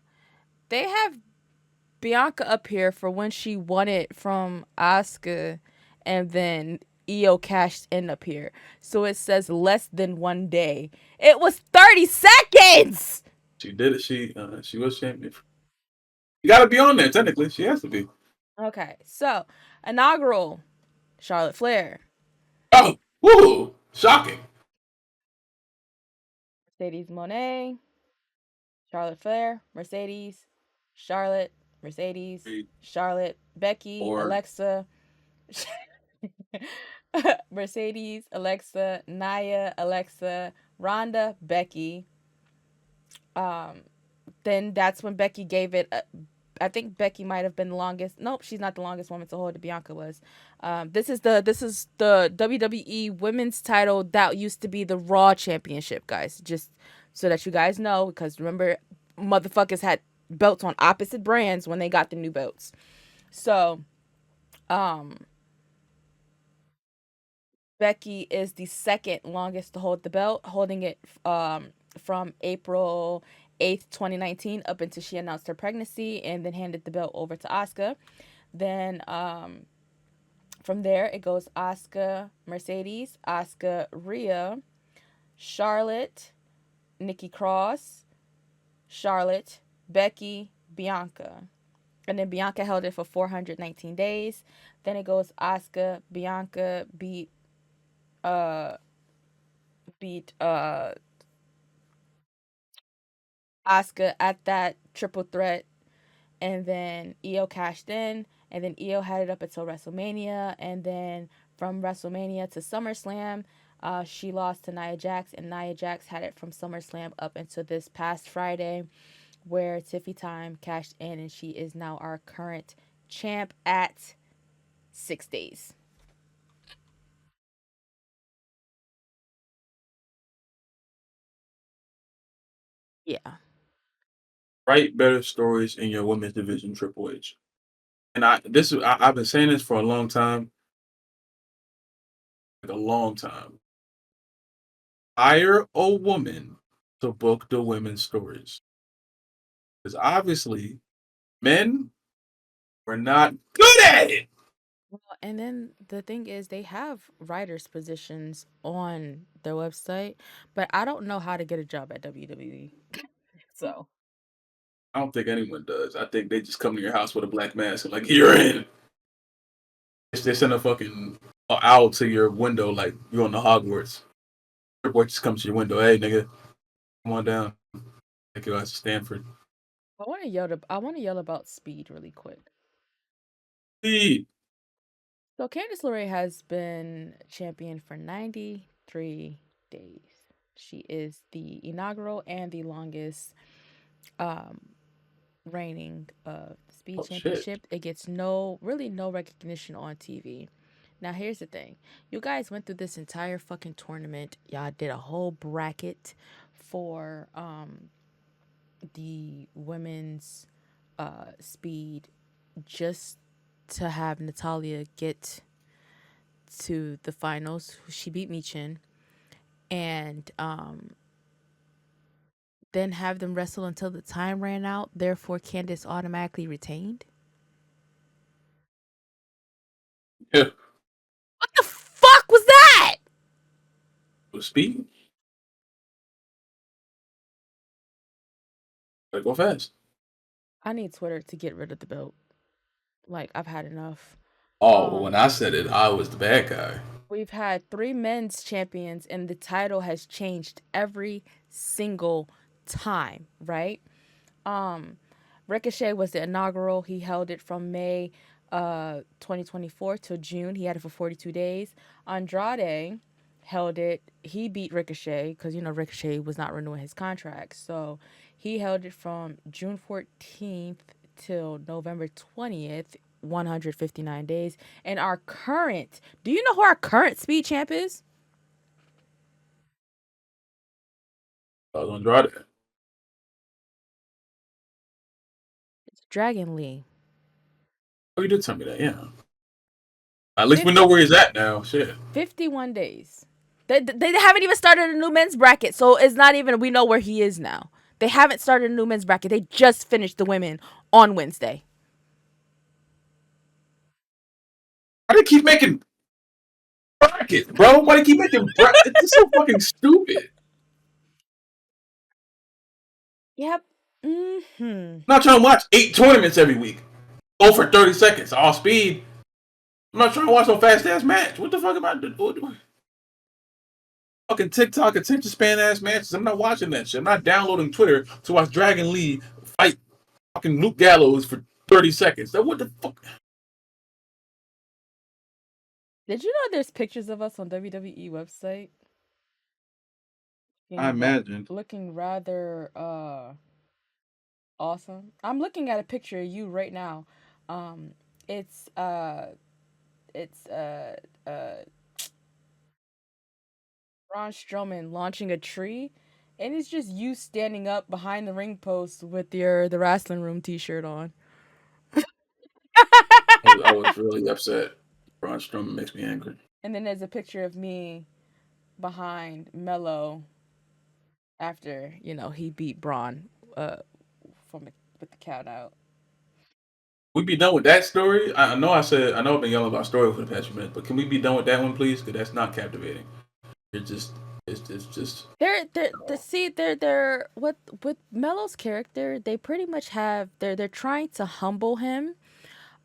Speaker 1: They have Bianca up here for when she won it from Asuka, and then Io cashed in up here. So it says less than 1 day. It was 30 seconds.
Speaker 2: She did it. She was champion. You got to be on there technically. She has to be.
Speaker 1: Okay, so inaugural Charlotte Flair,
Speaker 2: Oh, woo! Shocking.
Speaker 1: Mercedes Monet, Charlotte Flair, Mercedes, Charlotte, Mercedes,
Speaker 2: 3,
Speaker 1: Charlotte, Becky,
Speaker 2: 4.
Speaker 1: Alexa, Mercedes, Alexa, Nia, Alexa, Ronda, Becky. Um, then that's when Becky gave it. I think Becky might have been the longest. Nope, she's not the longest woman to hold it. Bianca was. This is the WWE Women's title that used to be the Raw Championship, guys. Just so that you guys know, because remember, motherfuckers had belts on opposite brands when they got the new belts. So, um, Becky is the second longest to hold the belt, holding it from April 8th, 2019 up until she announced her pregnancy and then handed the belt over to Asuka. Then from there it goes Asuka, Mercedes, Asuka, Rhea, Charlotte, Nikki Cross, Charlotte, Becky, Bianca. And then Bianca held it for 419 days. Then it goes Asuka. Bianca uh beat Asuka at that triple threat, and then Io cashed in, and then Io had it up until WrestleMania, and then from WrestleMania to SummerSlam, she lost to Nia Jax, and Nia Jax had it from SummerSlam up until this past Friday, where Tiffy Time cashed in, and she is now our current champ at 6 days. Yeah.
Speaker 2: Write better stories in your women's division, Triple H. And I've been saying this for a long time, like a long time. Hire a woman to book the women's stories, because obviously men were not good at it.
Speaker 1: Well, and then the thing is, they have writers' positions on their website, but I don't know how to get a job at WWE. So,
Speaker 2: I don't think anyone does. I think they just come to your house with a black mask and like, you're in. They send a fucking owl to your window like you're on the Hogwarts. Your boy just comes to your window. Hey, nigga, come on down. Take your ass to Stanford.
Speaker 1: I want to yell about speed really quick.
Speaker 2: Hey,
Speaker 1: So Candice LeRae has been champion for 93 days. She is the inaugural and the longest um, reigning speed
Speaker 2: oh shit.
Speaker 1: championship. It gets really no recognition on TV. Now here's the thing. You guys went through this entire fucking tournament. Y'all did a whole bracket for the women's speed just to have Natalia get to the finals. She beat Michin, and then have them wrestle until the time ran out. Therefore, Candice automatically retained.
Speaker 2: Yeah,
Speaker 1: What the fuck was that?
Speaker 2: speed. Gotta go fast.
Speaker 1: I need Twitter to get rid of the belt. Like, I've had enough.
Speaker 2: Oh, well, when
Speaker 1: Um,
Speaker 2: I said it, I was the bad guy.
Speaker 1: we've had 3 men's champions, and the title has changed every single time, right? Um, Ricochet was the inaugural. He held it from May 2024 to June. He had it for 42 days. Andrade held it. He beat Ricochet because Ricochet was not renewing his contract. So he held it from June 14th till November 20th, 159 days. And our current, do you know who our current speed champ is?
Speaker 2: I was Andrade.
Speaker 1: It's Dragon Lee.
Speaker 2: Oh, you did tell me that, yeah. At least we know where he's at now. Shit.
Speaker 1: 51 days. They haven't even started a new men's bracket, so it's not even, we know where he is now. They haven't started a new men's bracket. They just finished the women on Wednesday.
Speaker 2: Why do they keep making brackets, bro? Why do they keep making brackets? It's so fucking stupid.
Speaker 1: Yep.
Speaker 2: I'm not trying to watch 8 tournaments every week. Go for 30 seconds, all speed. I'm not trying to watch no fast ass match. What the fuck about the fucking TikTok attention span ass matches? I'm not watching that shit. I'm not downloading Twitter to watch Dragon Lee fight fucking Luke Gallows for 30 seconds. What the fuck?
Speaker 1: Did you know there's pictures of us on WWE website?
Speaker 2: I imagine.
Speaker 1: Looking rather awesome. I'm looking at a picture of you right now. Um, it's uh, it's Braun Strowman launching a tree, and it's just you standing up behind the ring post with the Wrasslin Room T-shirt on.
Speaker 2: I was really upset. Braun Strowman makes me angry.
Speaker 1: And then there's a picture of me behind Mello after he beat Braun with the count out.
Speaker 2: We be done with that story. I know I know I've been yelling about story for the past few minutes, but can we be done with that one, please? Because that's not captivating. It's just It's just
Speaker 1: they're with Melo's character, they pretty much have they're trying to humble him.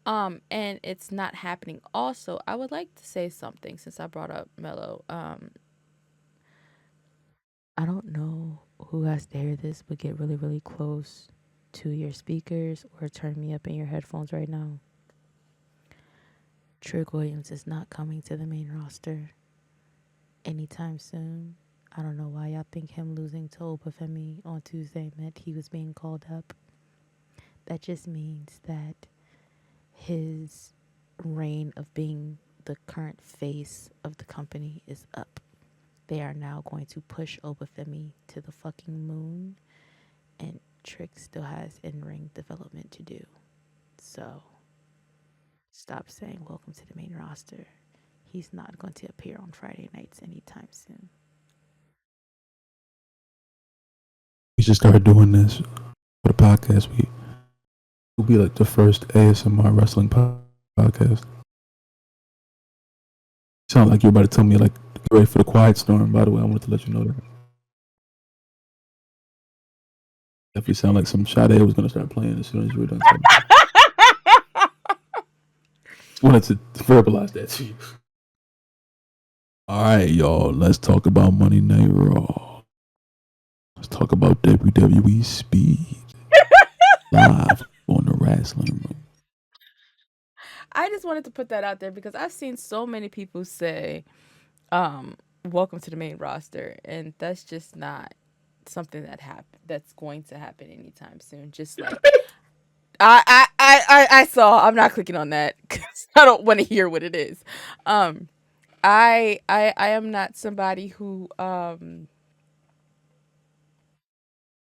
Speaker 1: And it's not happening. Also, I would like to say something since I brought up Melo. I don't know who has to hear this, but get really, really close to your speakers or turn me up in your headphones right now. Trick Williams is not coming to the main roster anytime soon. I don't know why y'all think him losing to Obafemi on Tuesday meant he was being called up. That just means that his reign of being the current face of the company is up. They are now going to push Obafemi to the fucking moon, and Trick still has in-ring development to do. So, stop saying welcome to the main roster. He's not going to appear on Friday nights anytime soon.
Speaker 2: we just started doing this for the podcast. We'll be like the first ASMR wrestling podcast. Sound like you're about to tell me like get ready for the quiet storm. By the way, I wanted to let you know that. If you sound like some Sade was gonna start playing as soon as you were done talking. Wanted to verbalize that to you. All right, y'all. Let's talk about Monday Night Raw. Let's talk about WWE Speed live on the Wrasslin Room.
Speaker 1: I just wanted to put that out there because I've seen so many people say, welcome to the main roster, and that's just not something that's going to happen anytime soon. Just like I saw. I'm not clicking on that because I don't want to hear what it is. I am not somebody who am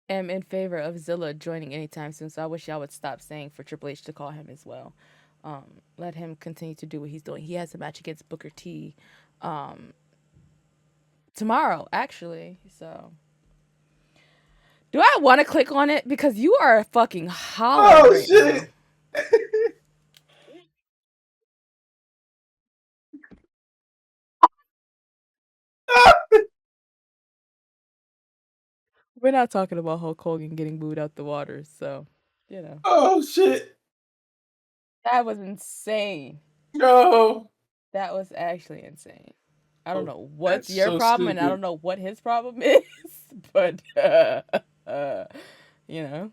Speaker 1: in favor of Zilla joining anytime soon. So I wish y'all would stop saying for Triple H to call him as well. Let him continue to do what he's doing. He has a match against Booker T tomorrow, actually. So, do I want to click on it? Because you are fucking hollering right
Speaker 2: shit!
Speaker 1: now. We're not talking about Hulk Hogan getting booed out the water, so you know
Speaker 2: Oh shit!
Speaker 1: that was insane.
Speaker 2: No.
Speaker 1: That was actually insane. I don't
Speaker 2: Oh,
Speaker 1: know what's
Speaker 2: that's
Speaker 1: your
Speaker 2: so
Speaker 1: problem, and I
Speaker 2: stupid.
Speaker 1: don't know what his problem is, but you know.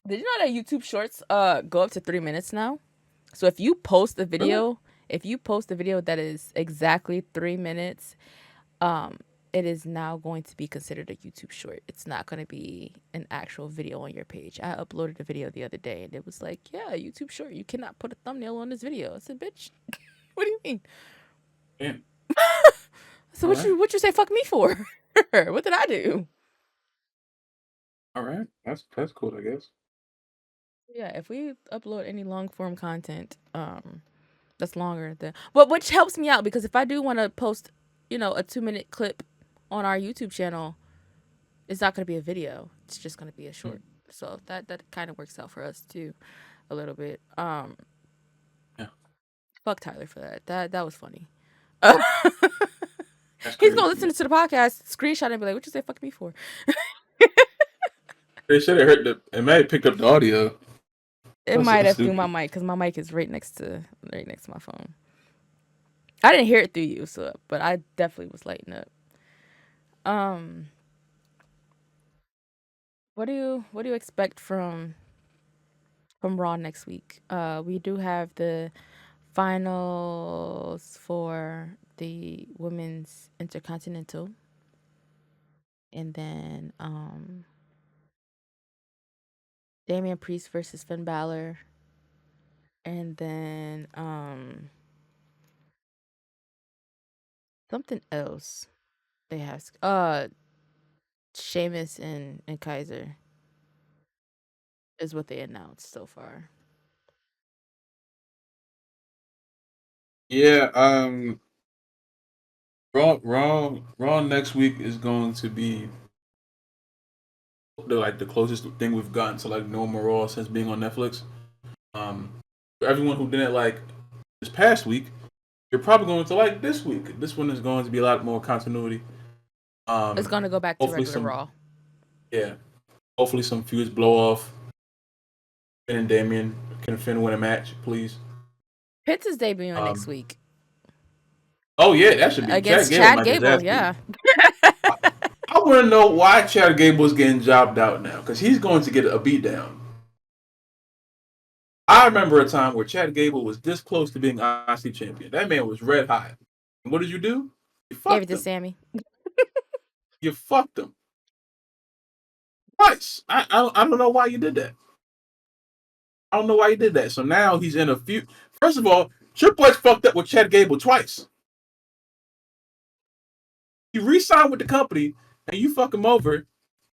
Speaker 1: Did you know that YouTube Shorts go up to 3 minutes now? So if you post a
Speaker 2: Really?
Speaker 1: video, that is exactly 3 minutes, it is now going to be considered a YouTube short. It's not going to be an actual video on your page. I uploaded a video the other day and it was like, yeah, YouTube short. You cannot put a thumbnail on this video. I said, bitch, what do you mean?
Speaker 2: Damn.
Speaker 1: So
Speaker 2: All right.
Speaker 1: what you say fuck me for? What did I do?
Speaker 2: All right. That's cool, I guess.
Speaker 1: Yeah, if we upload any long form content, that's longer than which helps me out because if I do want to post, a 2 minute clip on our YouTube channel, it's not going to be a video. It's just going to be a short. So that kind of works out for us too, a little bit.
Speaker 2: Yeah.
Speaker 1: Fuck Tyler for that. That was funny.
Speaker 2: That's
Speaker 1: He's
Speaker 2: crazy.
Speaker 1: gonna listen to the podcast, screenshot, and be like, "What you say fuck me for?"
Speaker 2: They should have heard it may have picked up the audio.
Speaker 1: It
Speaker 2: That's
Speaker 1: might
Speaker 2: so
Speaker 1: have through my
Speaker 2: stupid.
Speaker 1: mic because my mic is right next to my phone. I didn't hear it through you, but I definitely was lighting up. What do you expect from Raw next week? We do have the finals for the women's intercontinental, and then Damian Priest versus Finn Balor, and then something else they have. Sheamus and Kaiser is what they announced so far.
Speaker 2: Yeah, Raw next week is going to be the closest thing we've gotten to like normal Raw since being on Netflix. For everyone who didn't like this past week, you're probably going to like this week. This one is going to be a lot more continuity.
Speaker 1: It's gonna go back to
Speaker 2: Hopefully
Speaker 1: regular
Speaker 2: some,
Speaker 1: Raw.
Speaker 2: yeah. Hopefully some feuds blow off. Finn and Damien can Finn win a match, please.
Speaker 1: Pitts is debuting next
Speaker 2: Um,
Speaker 1: week
Speaker 2: oh yeah, that should be Chad
Speaker 1: against
Speaker 2: Gable
Speaker 1: Chad
Speaker 2: might get his ass
Speaker 1: Gable.
Speaker 2: beat.
Speaker 1: Yeah.
Speaker 2: I want to know why Chad Gable is getting jobbed out now because he's going to get a beat down. I remember a time where Chad Gable was this close to being IC champion. That man was red hot. And what did you do? You
Speaker 1: Gave it
Speaker 2: fucked
Speaker 1: to
Speaker 2: him.
Speaker 1: Sammy.
Speaker 2: You fucked him twice. I don't know why you did that. I don't know why you did that. So now he's in a feud. First of all, Triple H fucked up with Chad Gable twice. He re-signed with the company and you fuck him over.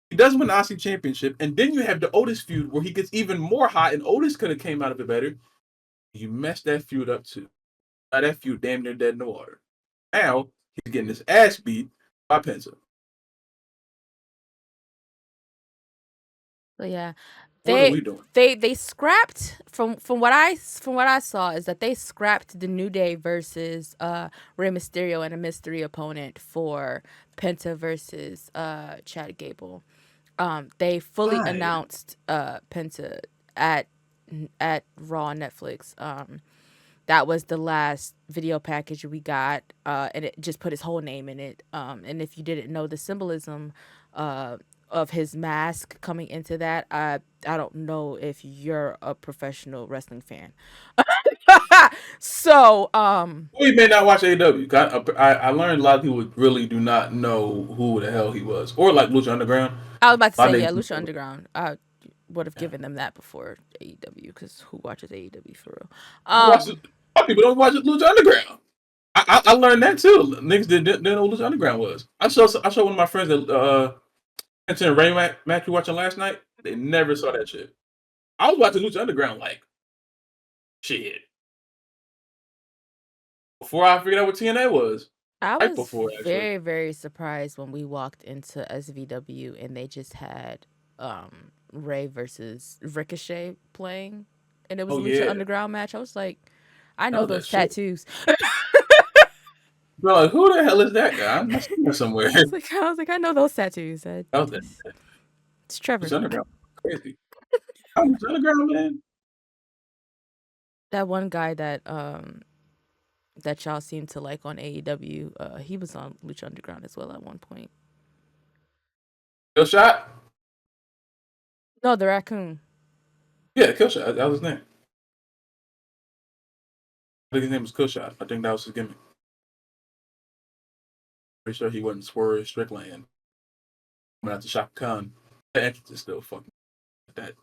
Speaker 2: He doesn't win the IC championship, and then you have the Otis feud where he gets even more hot, and Otis could have came out of it better. You messed that feud up too. Now that feud damn near dead in the water. Now he's getting his ass beat by Penta.
Speaker 1: But yeah,
Speaker 2: What are we doing?
Speaker 1: they scrapped from what I saw is that they scrapped the New Day versus Rey Mysterio and a mystery opponent for Penta versus Chad Gable. They fully
Speaker 2: Why?
Speaker 1: announced Penta at Raw on Netflix. That was the last video package we got, and it just put his whole name in it. And if you didn't know the symbolism of his mask coming into that, I don't know if you're a professional wrestling fan. So,
Speaker 2: We may not watch AEW. I learned a lot of people really do not know who the hell he was, or like Lucha Underground.
Speaker 1: I was about to
Speaker 2: A lot
Speaker 1: say,
Speaker 2: of
Speaker 1: yeah,
Speaker 2: niggas
Speaker 1: Lucha Underground. I would have
Speaker 2: yeah.
Speaker 1: given them that before AEW, because who watches AEW for real?
Speaker 2: A lot of people don't watch Lucha Underground. I learned that too. Niggas didn't know what Lucha Underground was. I showed one of my friends that Penta and Ray match we watching last night. They never saw that shit. I was watching Lucha Underground like shit before I figured out what TNA was.
Speaker 1: I
Speaker 2: Right
Speaker 1: was
Speaker 2: before actually.
Speaker 1: very, very surprised when we walked into SVW and they just had Ray versus Ricochet playing, and it was
Speaker 2: Oh
Speaker 1: a Lucha
Speaker 2: yeah,
Speaker 1: Underground match. I was like, I know
Speaker 2: oh that
Speaker 1: those
Speaker 2: shit.
Speaker 1: tattoos.
Speaker 2: Bro, like, who the hell is that guy? I'm seen him somewhere.
Speaker 1: I was like, I know those tattoos.
Speaker 2: That was
Speaker 1: It's Trevor.
Speaker 2: Lucha Underground. Crazy. I'm Lucha Underground, man.
Speaker 1: That one guy that y'all seem to like on AEW, he was on Lucha Underground as well at one point.
Speaker 2: Kill Shot?
Speaker 1: No, the raccoon.
Speaker 2: Yeah, Kill Shot. That was his name. I think his name was Kill Shot. I think that was his gimmick. Pretty sure he wasn't Swerve Strickland. Coming out to Shaka Khan. That entrance is still fucking that.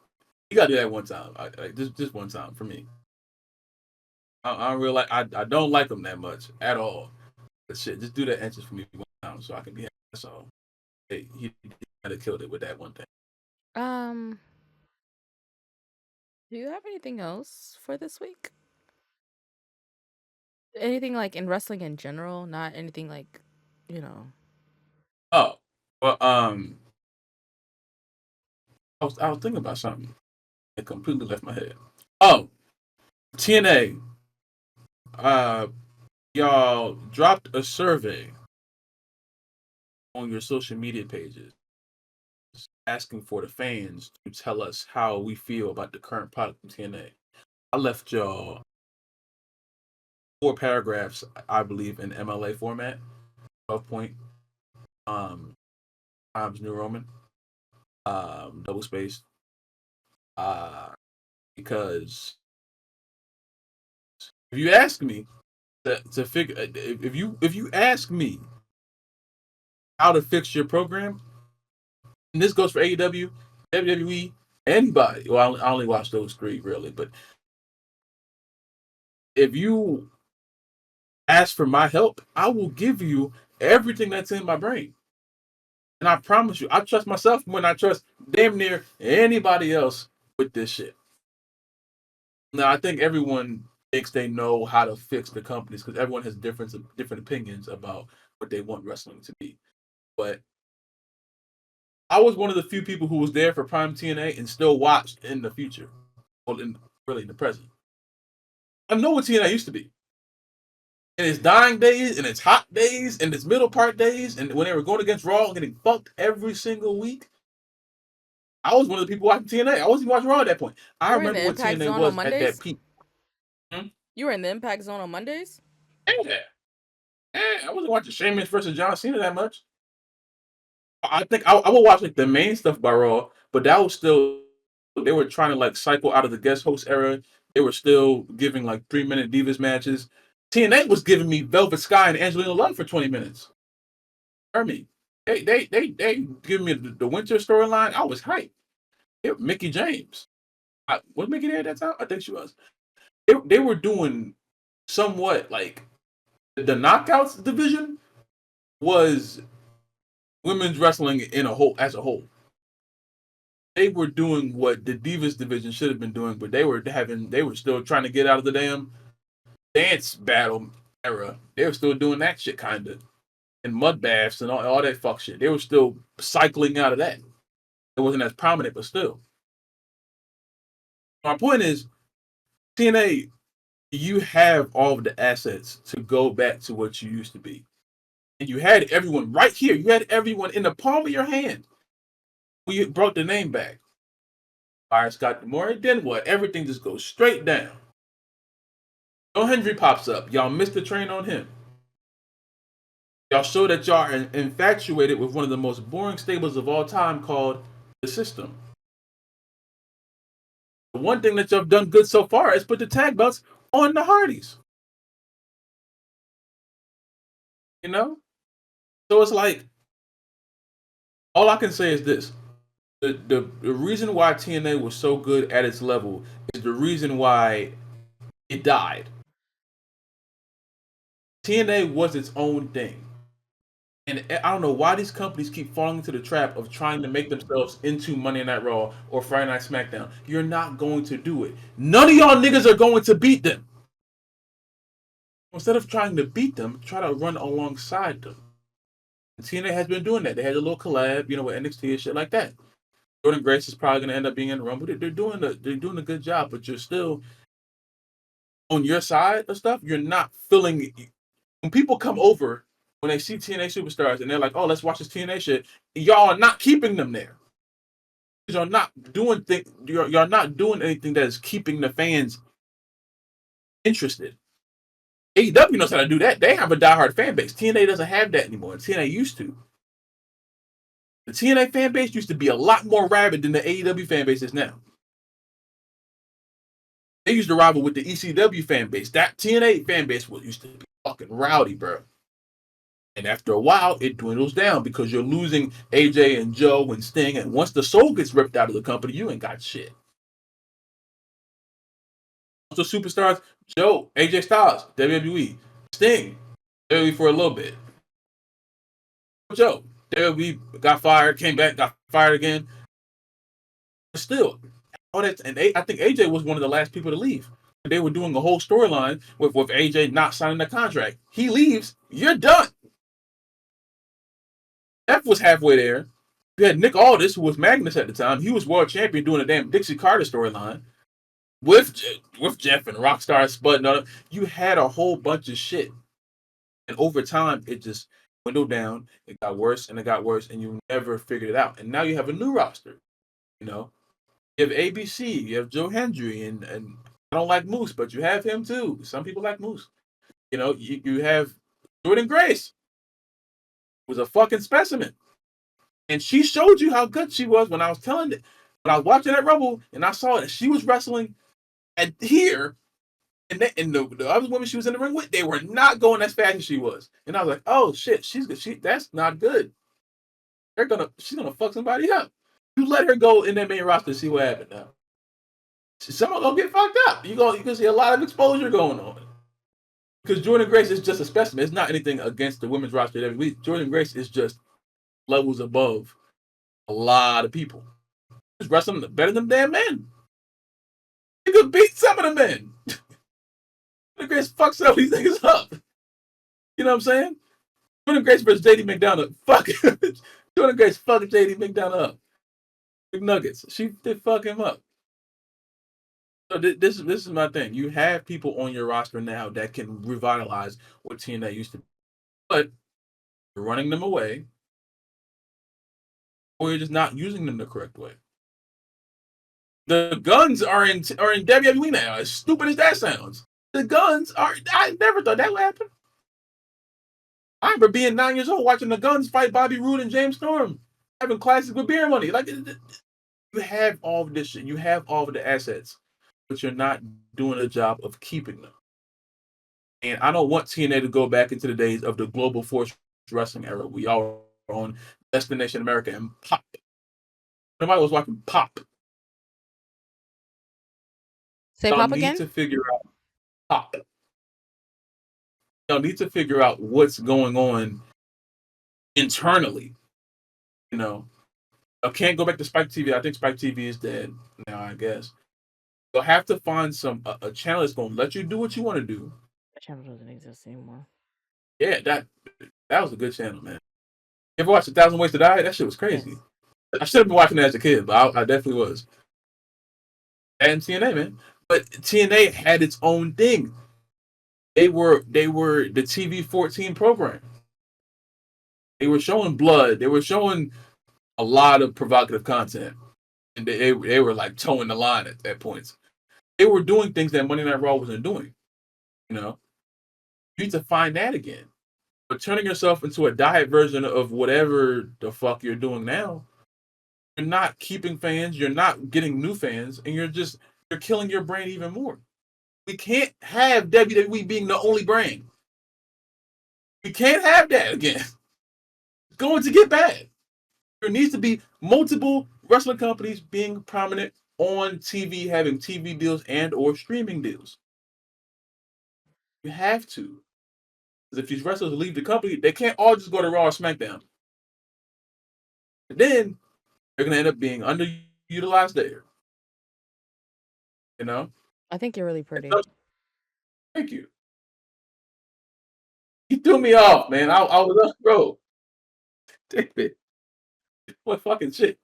Speaker 2: You gotta do that one time. Just one time for me. I don't really like. I don't like him that much at all. But shit, just do that entrance for me one time so I can be happy. That's all. Hey, he might have killed it with that one thing.
Speaker 1: Um, do you have anything else for this week? Anything like in wrestling in general, not anything like, you know.
Speaker 2: Oh, well, I was thinking about something. It completely left my head. Oh, TNA. Y'all dropped a survey on your social media pages asking for the fans to tell us how we feel about the current product from TNA. I left y'all 4 paragraphs, I believe, in MLA format, 12 point, Times New Roman, double spaced, because if you ask me to figure, if you ask me how to fix your program, and this goes for AEW, WWE, anybody. Well, I only watch those three really, but if you ask for my help, I will give you everything that's in my brain. And I promise you, I trust myself when I trust damn near anybody else with this shit. Now, I think everyone thinks they know how to fix the companies because everyone has different opinions about what they want wrestling to be. But I was one of the few people who was there for Prime TNA and still watched in the future, well, really in the present. I know what TNA used to be. in its dying days, in its hot days, in its middle part days, and when they were going against Raw and getting fucked every single week, I was one of the people watching TNA. I wasn't watching Raw at that point. I
Speaker 1: You were in the
Speaker 2: remember what
Speaker 1: Impact
Speaker 2: TNA
Speaker 1: Zone on
Speaker 2: was at that
Speaker 1: Mondays?
Speaker 2: peak.
Speaker 1: You were in the Impact Zone on Mondays?
Speaker 2: Yeah. I wasn't watching Sheamus versus John Cena that much. I think I would watch like the main stuff by Raw, but that was still they were trying to like cycle out of the guest host era. They were still giving like 3-minute Divas matches. TNA was giving me Velvet Sky and Angelina Love for 20 minutes. I mean, they give me the winter storyline. I was hyped. Mickey James. Was Mickey there at that time? I think she was. They were doing somewhat like the knockouts division was women's wrestling in a whole as a whole. They were doing what the Divas division should have been doing, but they were still trying to get out of the damn dance battle era. They were still doing that shit kind of. And mud baths and all that fuck shit. They were still cycling out of that. It wasn't as prominent, but still. My point is, TNA, you have all of the assets to go back to what you used to be. And you had everyone right here. You had everyone in the palm of your hand. We brought the name back. Fire Scott D'Amore, then what? Everything just goes straight down. Joe Hendry pops up. Y'all missed the train on him. Y'all show that y'all are infatuated with one of the most boring stables of all time called The System. The one thing that y'all have done good so far is put the tag belts on the Hardys. You know? So it's like, all I can say is this. The reason why TNA was so good at its level is the reason why it died. TNA was its own thing. And I don't know why these companies keep falling into the trap of trying to make themselves into Monday Night Raw or Friday Night SmackDown. You're not going to do it. None of y'all niggas are going to beat them. Instead of trying to beat them, try to run alongside them. And TNA has been doing that. They had a little collab, with NXT and shit like that. Jordan Grace is probably going to end up being in the Rumble. They're doing a good job, but you're still on your side of stuff. You're not feeling. When people come over, when they see TNA superstars and they're like, "Oh, let's watch this TNA shit," y'all are not keeping them there. You're not doing You're not doing anything that is keeping the fans interested. AEW knows how to do that. They have a diehard fan base. TNA doesn't have that anymore. TNA used to. The TNA fan base used to be a lot more rabid than the AEW fan base is now. They used to rival with the ECW fan base. That TNA fan base used to be fucking rowdy, bro. And after a while, it dwindles down because you're losing AJ and Joe and Sting. And once the soul gets ripped out of the company, you ain't got shit. So superstars, Joe, AJ Styles, WWE, Sting, WWE for a little bit. Joe, WWE got fired, came back, got fired again. But still, all that, and I think AJ was one of the last people to leave. They were doing a whole storyline with AJ not signing the contract. He leaves, you're done. F was halfway there. You had Nick Aldis, who was Magnus at the time. He was world champion doing a damn Dixie Carter storyline with Jeff and Rockstar Spud and all that. You had a whole bunch of shit. And over time, it just dwindled down. It got worse and it got worse, and you never figured it out. And now you have a new roster. You have ABC, you have Joe Hendry, and I don't like Moose, but you have him too. Some people like Moose. You have Jordan Grace, who's a fucking specimen. And she showed you how good she was when I was watching that Rumble, and I saw that she was wrestling at here, and the other women she was in the ring with, they were not going as fast as she was. And I was like, oh shit, she's good. That's not good. She's gonna fuck somebody up. You let her go in that main roster and see what happened now. Someone gonna get fucked up. You gonna see a lot of exposure going on. Because Jordan Grace is just a specimen. It's not anything against the women's roster every week. Jordan Grace is just levels above a lot of people. He's wrestling better than damn men. He could beat some of the men. Jordan Grace fucks up these niggas up. You know what I'm saying? Jordan Grace versus JD McDonough. Fuck it. Jordan Grace fucking JD McDonough up. McNuggets. She did fuck him up. So this is my thing. You have people on your roster now that can revitalize what TNA used to be, but you're running them away, or you're just not using them the correct way. The Guns are in WWE now. As stupid as that sounds, the Guns are. I never thought that would happen. I remember being 9 years old watching the Guns fight Bobby Roode and James Storm, having classes with beer money. Like you have all of this shit. You have all of the assets, but you're not doing a job of keeping them. And I don't want TNA to go back into the days of the Global Force Wrestling era. We all were on Destination America and Pop. Nobody was watching Pop.
Speaker 1: Say
Speaker 2: Y'all
Speaker 1: pop
Speaker 2: need
Speaker 1: again?
Speaker 2: to figure out Pop. Y'all need to figure out what's going on internally. You know, I can't go back to Spike TV. I think Spike TV is dead now, I guess. You'll have to find a channel that's going to let you do what you want to do.
Speaker 1: The channel doesn't exist anymore.
Speaker 2: Yeah, that was a good channel, man. You ever watched 1,000 Ways to Die? That shit was crazy.
Speaker 1: Yes.
Speaker 2: I should have been watching that as a kid, but I definitely was. And TNA, man. But TNA had its own thing. They were the TV 14 program. They were showing blood. They were showing a lot of provocative content, and they were like towing the line at that point. They were doing things that Monday Night Raw wasn't doing. You know, you need to find that again. But turning yourself into a diet version of whatever the fuck you're doing now, you're not keeping fans. You're not getting new fans, and you're killing your brand even more. We can't have WWE being the only brand. We can't have that again. It's going to get bad. There needs to be multiple wrestling companies being prominent on TV, having TV deals and or streaming deals. You have to. Because if these wrestlers leave the company, they can't all just go to Raw or SmackDown. And then they're going to end up being underutilized there. You know?
Speaker 1: I think you're really pretty.
Speaker 2: Thank you. You threw me off, man. I was up, bro. David, what fucking shit?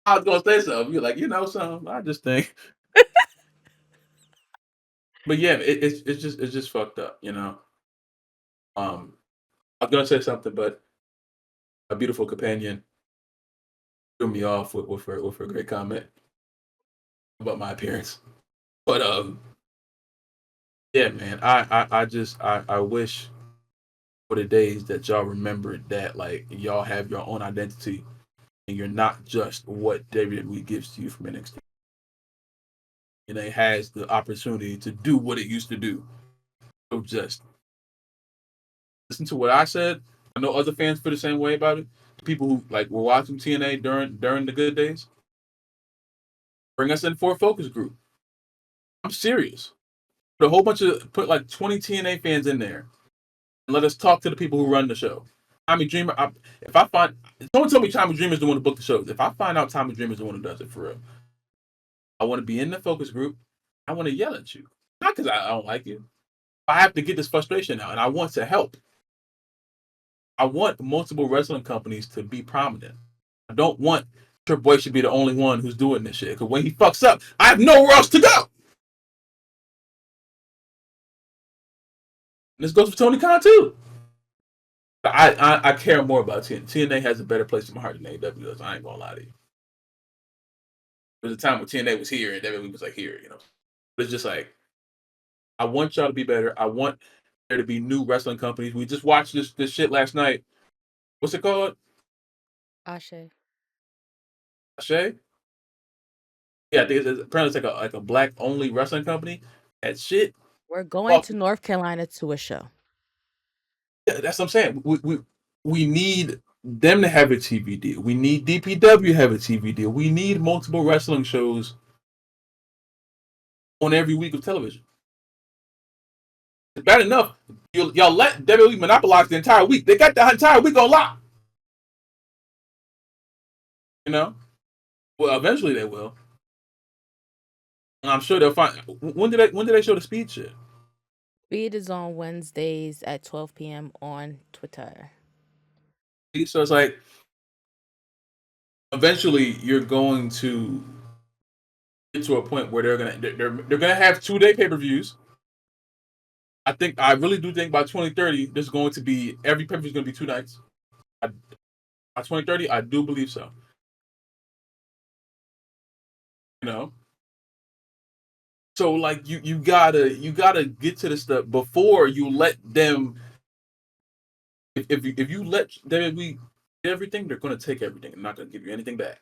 Speaker 2: I was gonna say something. You're like, something. I just think, but yeah, it's just fucked up. I was gonna say something, but a beautiful companion threw me off with her great comment about my appearance. But yeah, man, I wish for the days that y'all remembered that like y'all have your own identity and you're not just what WWE gives to you from NXT. And it has the opportunity to do what it used to do. So just listen to what I said. I know other fans feel the same way about it. People who like were watching TNA during the good days. Bring us in for a focus group. I'm serious. Put like 20 TNA fans in there and let us talk to the people who run the show. Tommy Dreamer. If I find someone told me Tommy Dreamer is the one to book the shows. If I find out Tommy Dreamer is the one who does it for real, I want to be in the focus group. I want to yell at you, not because I don't like you. I have to get this frustration out, and I want to help. I want multiple wrestling companies to be prominent. I don't want Triple H to be the only one who's doing this shit. Because when he fucks up, I have nowhere else to go. And this goes for Tony Khan too. I care more about TNA. TNA has a better place in my heart than AEW does. I ain't gonna lie to you. There was a time when TNA was here and WWE was like here, But it's just like I want y'all to be better. I want there to be new wrestling companies. We just watched this shit last night. What's it called?
Speaker 1: Ashe.
Speaker 2: Shay? Yeah, I think apparently it's like a black only wrestling company. That shit.
Speaker 1: We're going
Speaker 2: Fuck.
Speaker 1: to North Carolina to a show.
Speaker 2: Yeah, that's what I'm saying. We need them to have a TV deal. We need DPW to have a TV deal. We need multiple wrestling shows on every week of television. It's bad enough. Y'all let WWE monopolize the entire week. They got the entire week on lock. Well, eventually they will. And I'm sure they'll find. When did they show the speed shit?
Speaker 1: Speed is on Wednesdays at 12 p.m. on Twitter.
Speaker 2: So it's like eventually you're going to get to a point where they're gonna have 2-day pay-per-views. I really do think by 2030 there's going to be every pay-per-view is going to be 2 nights. By 2030, I do believe so. You know, so like you gotta get to the stuff before you let them. If you let them everything, they're gonna take everything. They're not gonna give you anything back.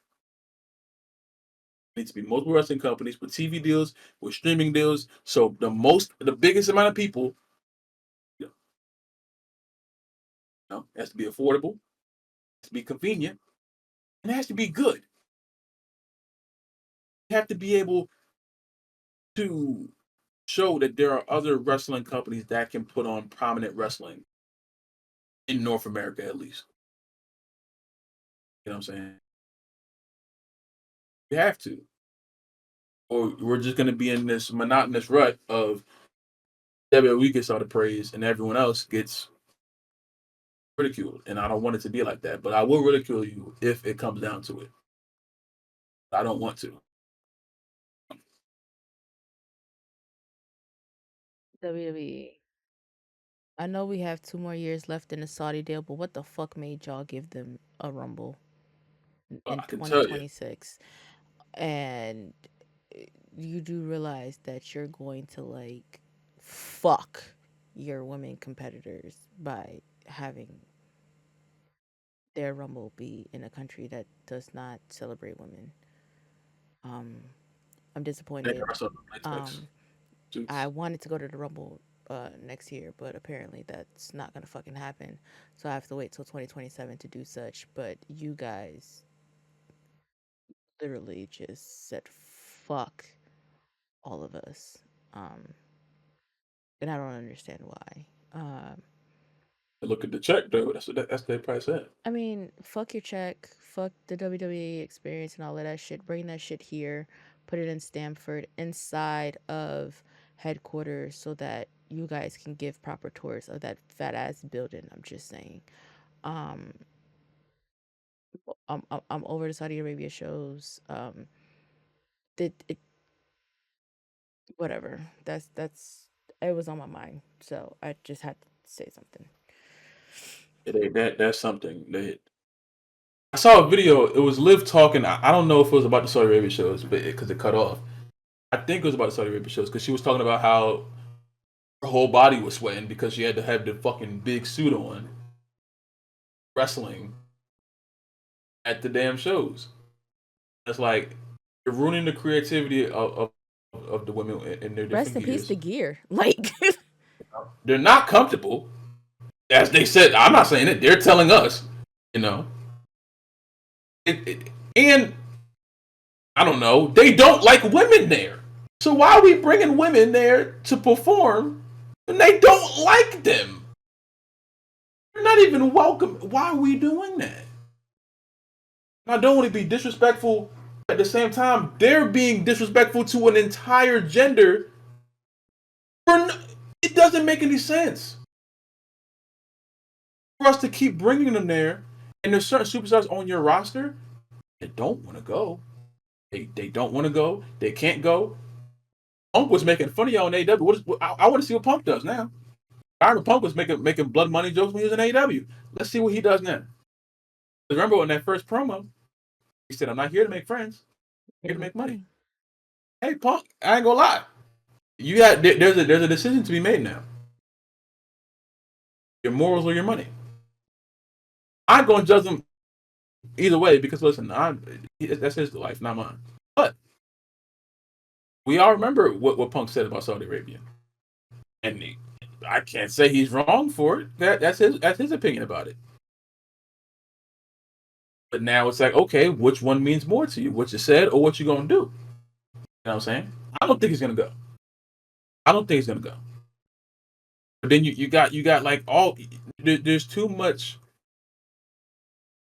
Speaker 2: It needs to be multiple wrestling companies with TV deals, with streaming deals. So the biggest amount of people, it has to be affordable, it has to be convenient, and it has to be good. You have to be able to show that there are other wrestling companies that can put on prominent wrestling in North America, at least. You know what I'm saying? You have to, or we're just going to be in this monotonous rut of WWE gets all the praise and everyone else gets ridiculed. And I don't want it to be like that, but I will ridicule you if it comes down to it. I don't want to.
Speaker 1: WWE. I know we have 2 more years left in the Saudi deal, but what the fuck made y'all give them a rumble in
Speaker 2: I can tell you.
Speaker 1: 2026? And you do realize that you're going to like fuck your women competitors by having their rumble be in a country that does not celebrate women. Um, I'm
Speaker 2: There
Speaker 1: disappointed.
Speaker 2: are some
Speaker 1: Um, I
Speaker 2: suits.
Speaker 1: wanted to go to the rumble next year, but apparently that's not gonna fucking happen. So I have to wait till 2027 to do such. But you guys literally just said fuck all of us. Um, and I don't understand why.
Speaker 2: Look at the check though. That's their price at.
Speaker 1: I mean, fuck your check, fuck the WWE experience and all of that shit. Bring that shit here, put it in Stamford inside of headquarters so that you guys can give proper tours of that fat ass building. I'm just saying. Um, I'm over the Saudi Arabia shows. It whatever. That's it was on my mind, so I just had to say something.
Speaker 2: That's something that I saw a video. It was Liv talking. I don't know if it was about the Saudi Arabia shows, but because it cut off. I think it was about the Saudi Arabia shows because she was talking about how her whole body was sweating because she had to have the fucking big suit on wrestling at the damn shows. It's like you're ruining the creativity of the women in their
Speaker 1: Rest
Speaker 2: different
Speaker 1: in peace,
Speaker 2: gears.
Speaker 1: the gear. Like
Speaker 2: They're not comfortable, as they said. I'm not saying it. They're telling us, you know. And I don't know. They don't like women there. So why are we bringing women there to perform when they don't like them? They're not even welcome. Why are we doing that? I don't want to be disrespectful. At the same time, they're being disrespectful to an entire gender. It doesn't make any sense for us to keep bringing them there. And there's certain superstars on your roster that don't want to go. They don't want to go. They can't go. Punk was making fun of y'all in AEW. I want to see what Punk does now. I remember Punk was making blood money jokes when he was in AEW. Let's see what he does now. Remember in that first promo, he said, "I'm not here to make friends. I'm here to make money." Hey, Punk, I ain't gonna lie. There's a decision to be made now. Your morals or your money. I'm gonna judge him either way because listen, that's his life, not mine. But we all remember what Punk said about Saudi Arabia, and I can't say he's wrong for it. That's his opinion about it. But now it's like, okay, which one means more to you? What you said or what you gonna do? You know what I'm saying? I don't think he's gonna go. I don't think he's gonna go. But then you got like there's too much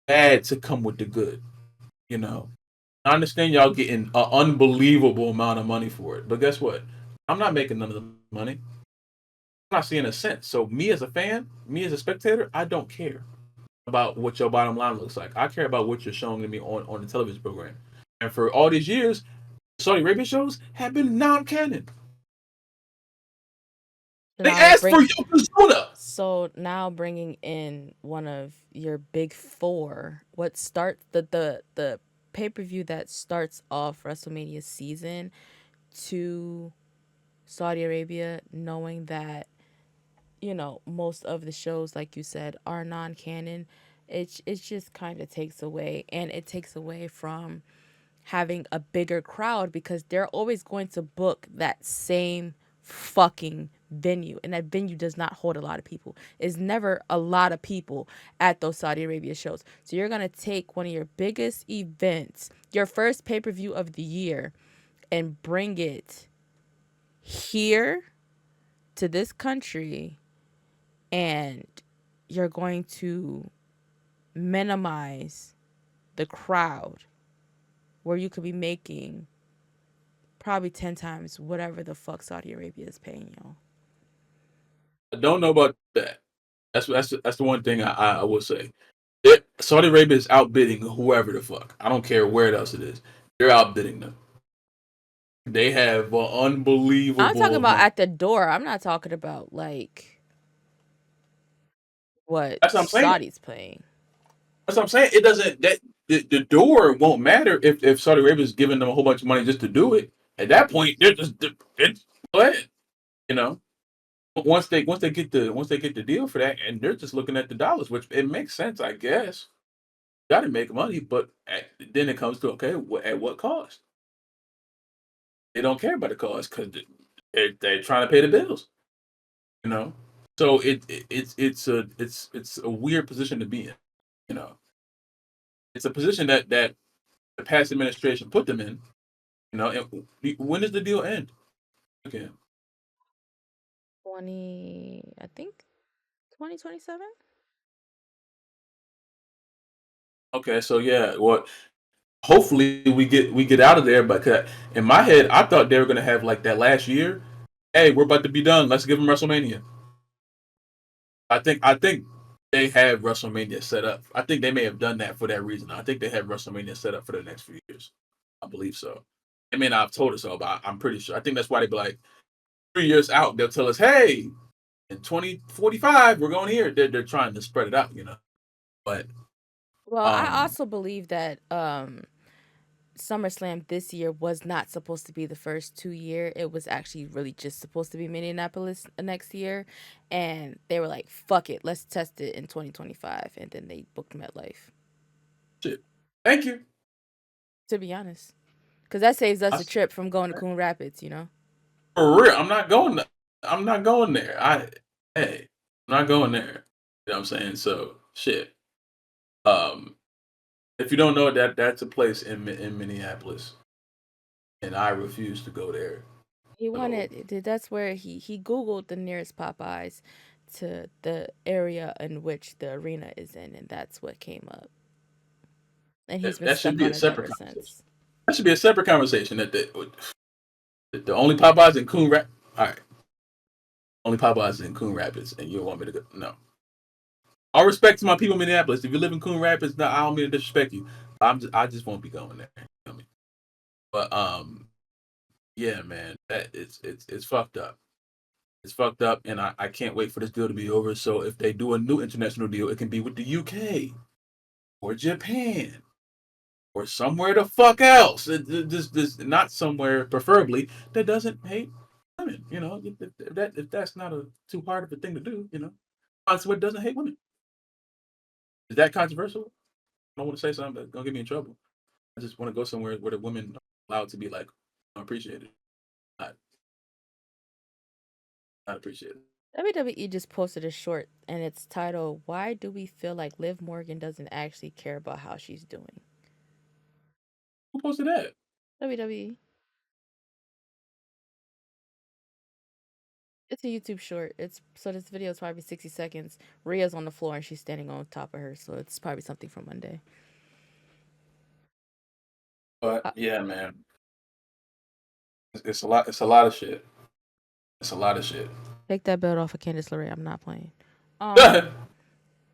Speaker 2: bad to come with the good. You know, I understand y'all getting an unbelievable amount of money for it, but guess what? I'm not making none of the money. I'm not seeing a cent. So me as a fan, me as a spectator, I don't care about what your bottom line looks like. I care about what you're showing to me on the television program. And for all these years, Saudi Arabia shows have been non-canon. They
Speaker 1: Now
Speaker 2: asked for
Speaker 1: bring
Speaker 2: Yokozuna.
Speaker 1: so now bringing in one of your big four. What starts the pay-per-view that starts off WrestleMania season to Saudi Arabia, knowing that most of the shows, like you said, are non-canon. It just kind of takes away, and it takes away from having a bigger crowd because they're always going to book that same fucking venue, and that venue does not hold a lot of people. It's never a lot of people at those Saudi Arabia shows. So you're going to take one of your biggest events, your first pay-per-view of the year, and bring it here to this country, and you're going to minimize the crowd where you could be making probably 10 times whatever the fuck Saudi Arabia is paying y'all.
Speaker 2: I don't know about that. That's the one thing I will say. Saudi Arabia is outbidding whoever the fuck. I don't care where else it is. They're outbidding them. They have an
Speaker 1: I'm talking
Speaker 2: unbelievable
Speaker 1: about
Speaker 2: amount.
Speaker 1: at the door. I'm not talking about like what
Speaker 2: That's what I'm saying.
Speaker 1: Saudi's paying.
Speaker 2: That's what I'm saying. It doesn't that the door won't matter if Saudi Arabia is giving them a whole bunch of money just to do it. At that point, they're just go ahead. You know, once they get the deal for that, and they're just looking at the dollars, which it makes sense, I guess. Got to make money, but then it comes to okay, at what cost? They don't care about the cost because they're trying to pay the bills. You know, so it's a weird position to be in. You know, it's a position that the past administration put them in. You know, and when does the deal end? Okay,
Speaker 1: I think 2027.
Speaker 2: okay, so yeah, well, hopefully we get out of there. But in my head, I thought they were gonna have like that last year. Hey, we're about to be done. Let's give them WrestleMania. I think they have WrestleMania set up. I think they may have done that for that reason. I think they have WrestleMania set up for the next few years. I believe so. I mean, I've told us so, but I'm pretty sure. I think that's why they be like 3 years out. They'll tell us, "Hey, in 2045, we're going here." They're trying to spread it out, you know. But
Speaker 1: Well, I
Speaker 2: um,
Speaker 1: also believe that SummerSlam this year was not supposed to be the first 2 year. It was actually really just supposed to be Minneapolis next year, and they were like, "Fuck it, let's test it in 2025," and then they booked MetLife.
Speaker 2: shit. Thank you.
Speaker 1: To be honest, because that saves us
Speaker 2: I,
Speaker 1: a trip from going to Coon Rapids.
Speaker 2: for real, I'm not going. I'm not going there. Hey, I'm not going there. You know what I'm saying? So shit. Um, if you don't know that's a place in Minneapolis, and I refuse to go there.
Speaker 1: He
Speaker 2: So
Speaker 1: wanted. That's where he googled the nearest Popeyes to the area in which the arena is in, and that's what came up. And he's been
Speaker 2: that should
Speaker 1: stuck
Speaker 2: be
Speaker 1: on
Speaker 2: a
Speaker 1: it
Speaker 2: separate
Speaker 1: ever
Speaker 2: conversation.
Speaker 1: since.
Speaker 2: That should be a separate conversation. That the only Popeyes in Coon Rapids. All right, only Popeyes in Coon Rapids, and you don't want me to go? No. All respect to my people in Minneapolis. If you live in Coon Rapids, no, I don't mean to disrespect you. I just won't be going there. You know what I mean? But yeah, man, it's fucked up. It's fucked up, and I can't wait for this deal to be over. So if they do a new international deal, it can be with the UK or Japan or somewhere the fuck else. This not somewhere preferably that doesn't hate women. You know, if that's not a too hard of a thing to do, you know, find somewhere that doesn't hate women. Is that controversial? I don't want to say something that's gonna get me in trouble. I just want to go somewhere where the women are allowed to be like appreciated, not not appreciated.
Speaker 1: WWE just posted a short, and it's titled "Why Do We Feel Like Liv Morgan Doesn't Actually Care About How She's Doing?"
Speaker 2: Who posted that?
Speaker 1: WWE. It's a YouTube short. This video is probably 60 seconds. Rhea's on the floor and she's standing on top of her, so it's probably something from Monday.
Speaker 2: But
Speaker 1: Uh,
Speaker 2: yeah, man, it's a lot. It's a lot of shit. It's a lot of shit.
Speaker 1: Take that belt off of Candice LeRae. I'm not playing.
Speaker 2: Go ahead.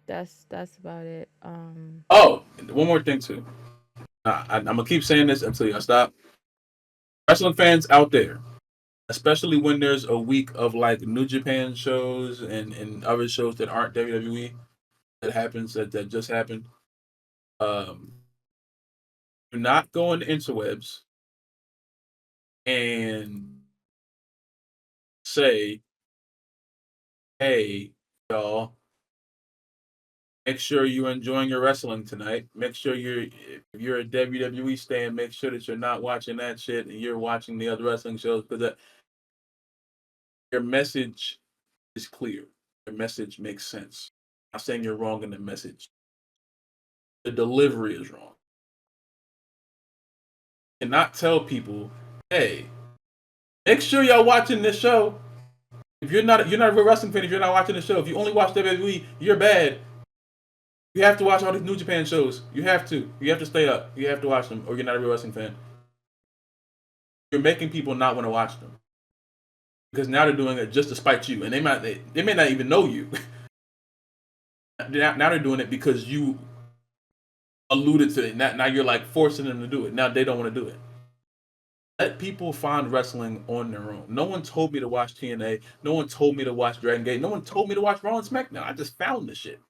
Speaker 1: That's about it.
Speaker 2: Oh, one more thing too. I'm gonna keep saying this until y'all stop. wrestling fans out there, especially when there's a week of like New Japan shows and other shows that aren't WWE that just happened. Do not go on the interwebs and say, "Hey, y'all, make sure you're enjoying your wrestling tonight. Make sure if you're a WWE stan, make sure that you're not watching that shit and you're watching the other wrestling shows because your message is clear. Your message makes sense. I'm not saying you're wrong in the message. The delivery is wrong. You cannot tell people, hey, make sure y'all watching this show. If you're not a real wrestling fan, if you're not watching the show, if you only watch WWE, you're bad. You have to watch all these New Japan shows. You have to. You have to stay up. You have to watch them, or you're not a real wrestling fan. You're making people not want to watch them because now they're doing it just to spite you, and they may not even know you. Now they're doing it because you alluded to it. Now you're like forcing them to do it. Now they don't want to do it. Let people find wrestling on their own. No one told me to watch TNA. No one told me to watch Dragon Gate. No one told me to watch Raw and SmackDown. I just found this shit.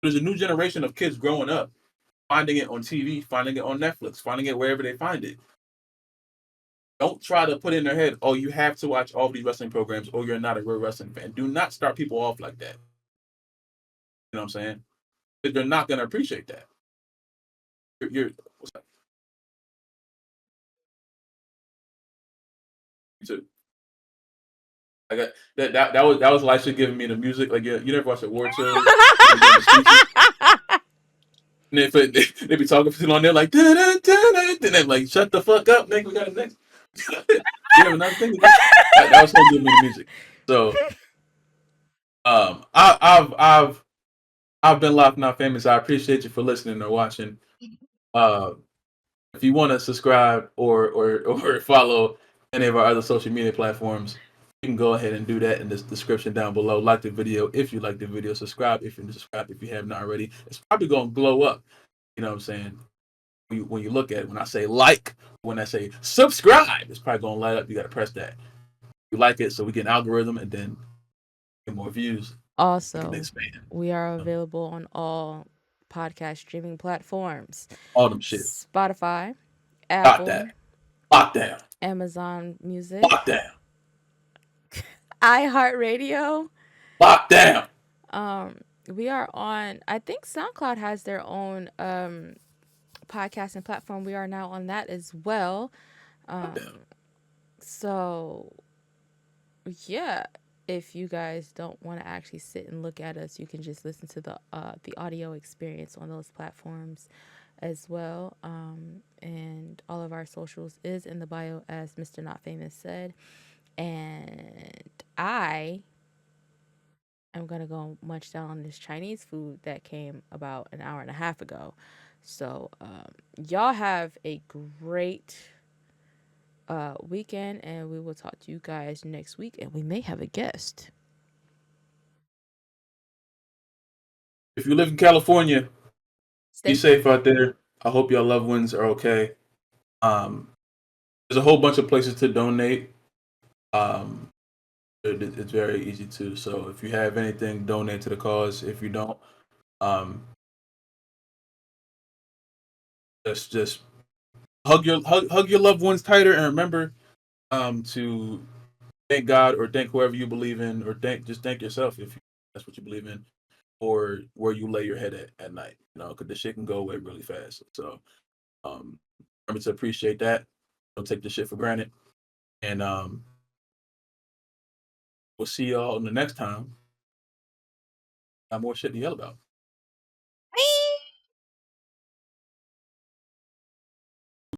Speaker 2: There's a new generation of kids growing up, finding it on TV, finding it on Netflix, finding it wherever they find it. Don't try to put in their head, oh, you have to watch all these wrestling programs or you're not a real wrestling fan. Do not start people off like that. You know what I'm saying? Because they're not going to appreciate that. What's that? You too. I got that was Lysha giving me the music. Like you never watched award shows. And if they be talking to on there like then I'm like, shut the fuck up, nigga. We got it next. You have another thing. That was gonna give me the music. So I've been Laf Not Famous. I appreciate you for listening or watching. If you want to subscribe or follow any of our other social media platforms, you can go ahead and do that in the description down below. Like the video if you like the video. Subscribe if you have not already. It's probably gonna blow up. You know what I'm saying? When you look at it, when I say like, when I say subscribe, it's probably gonna light up. You gotta press that. You like it, so we get an algorithm, and then get more views.
Speaker 1: Also, we are available on all podcast streaming platforms.
Speaker 2: All them shit.
Speaker 1: Spotify, Apple,
Speaker 2: Lockdown,
Speaker 1: Amazon Music,
Speaker 2: lockdown,
Speaker 1: iHeartRadio,
Speaker 2: lockdown.
Speaker 1: We are on. I think SoundCloud has their own podcasting platform. We are now on that as well. So, yeah. If you guys don't want to actually sit and look at us, you can just listen to the audio experience on those platforms as well. And all of our socials is in the bio, as Mr. Not Famous said. And I am going to go munch down on this Chinese food that came about an hour and a half ago. So y'all have a great weekend, and we will talk to you guys next week, and we may have a guest.
Speaker 2: If you live in California, be safe out there. I hope your loved ones are okay. There's a whole bunch of places to donate. It's very easy to. So if you have anything, donate to the cause. If you don't, just hug your loved ones tighter, and remember to thank God or thank whoever you believe in, or thank yourself if that's what you believe in, or where you lay your head at night. Because the shit can go away really fast. So remember to appreciate that. Don't take the shit for granted. And we'll see y'all in the next time. Got more shit to yell about.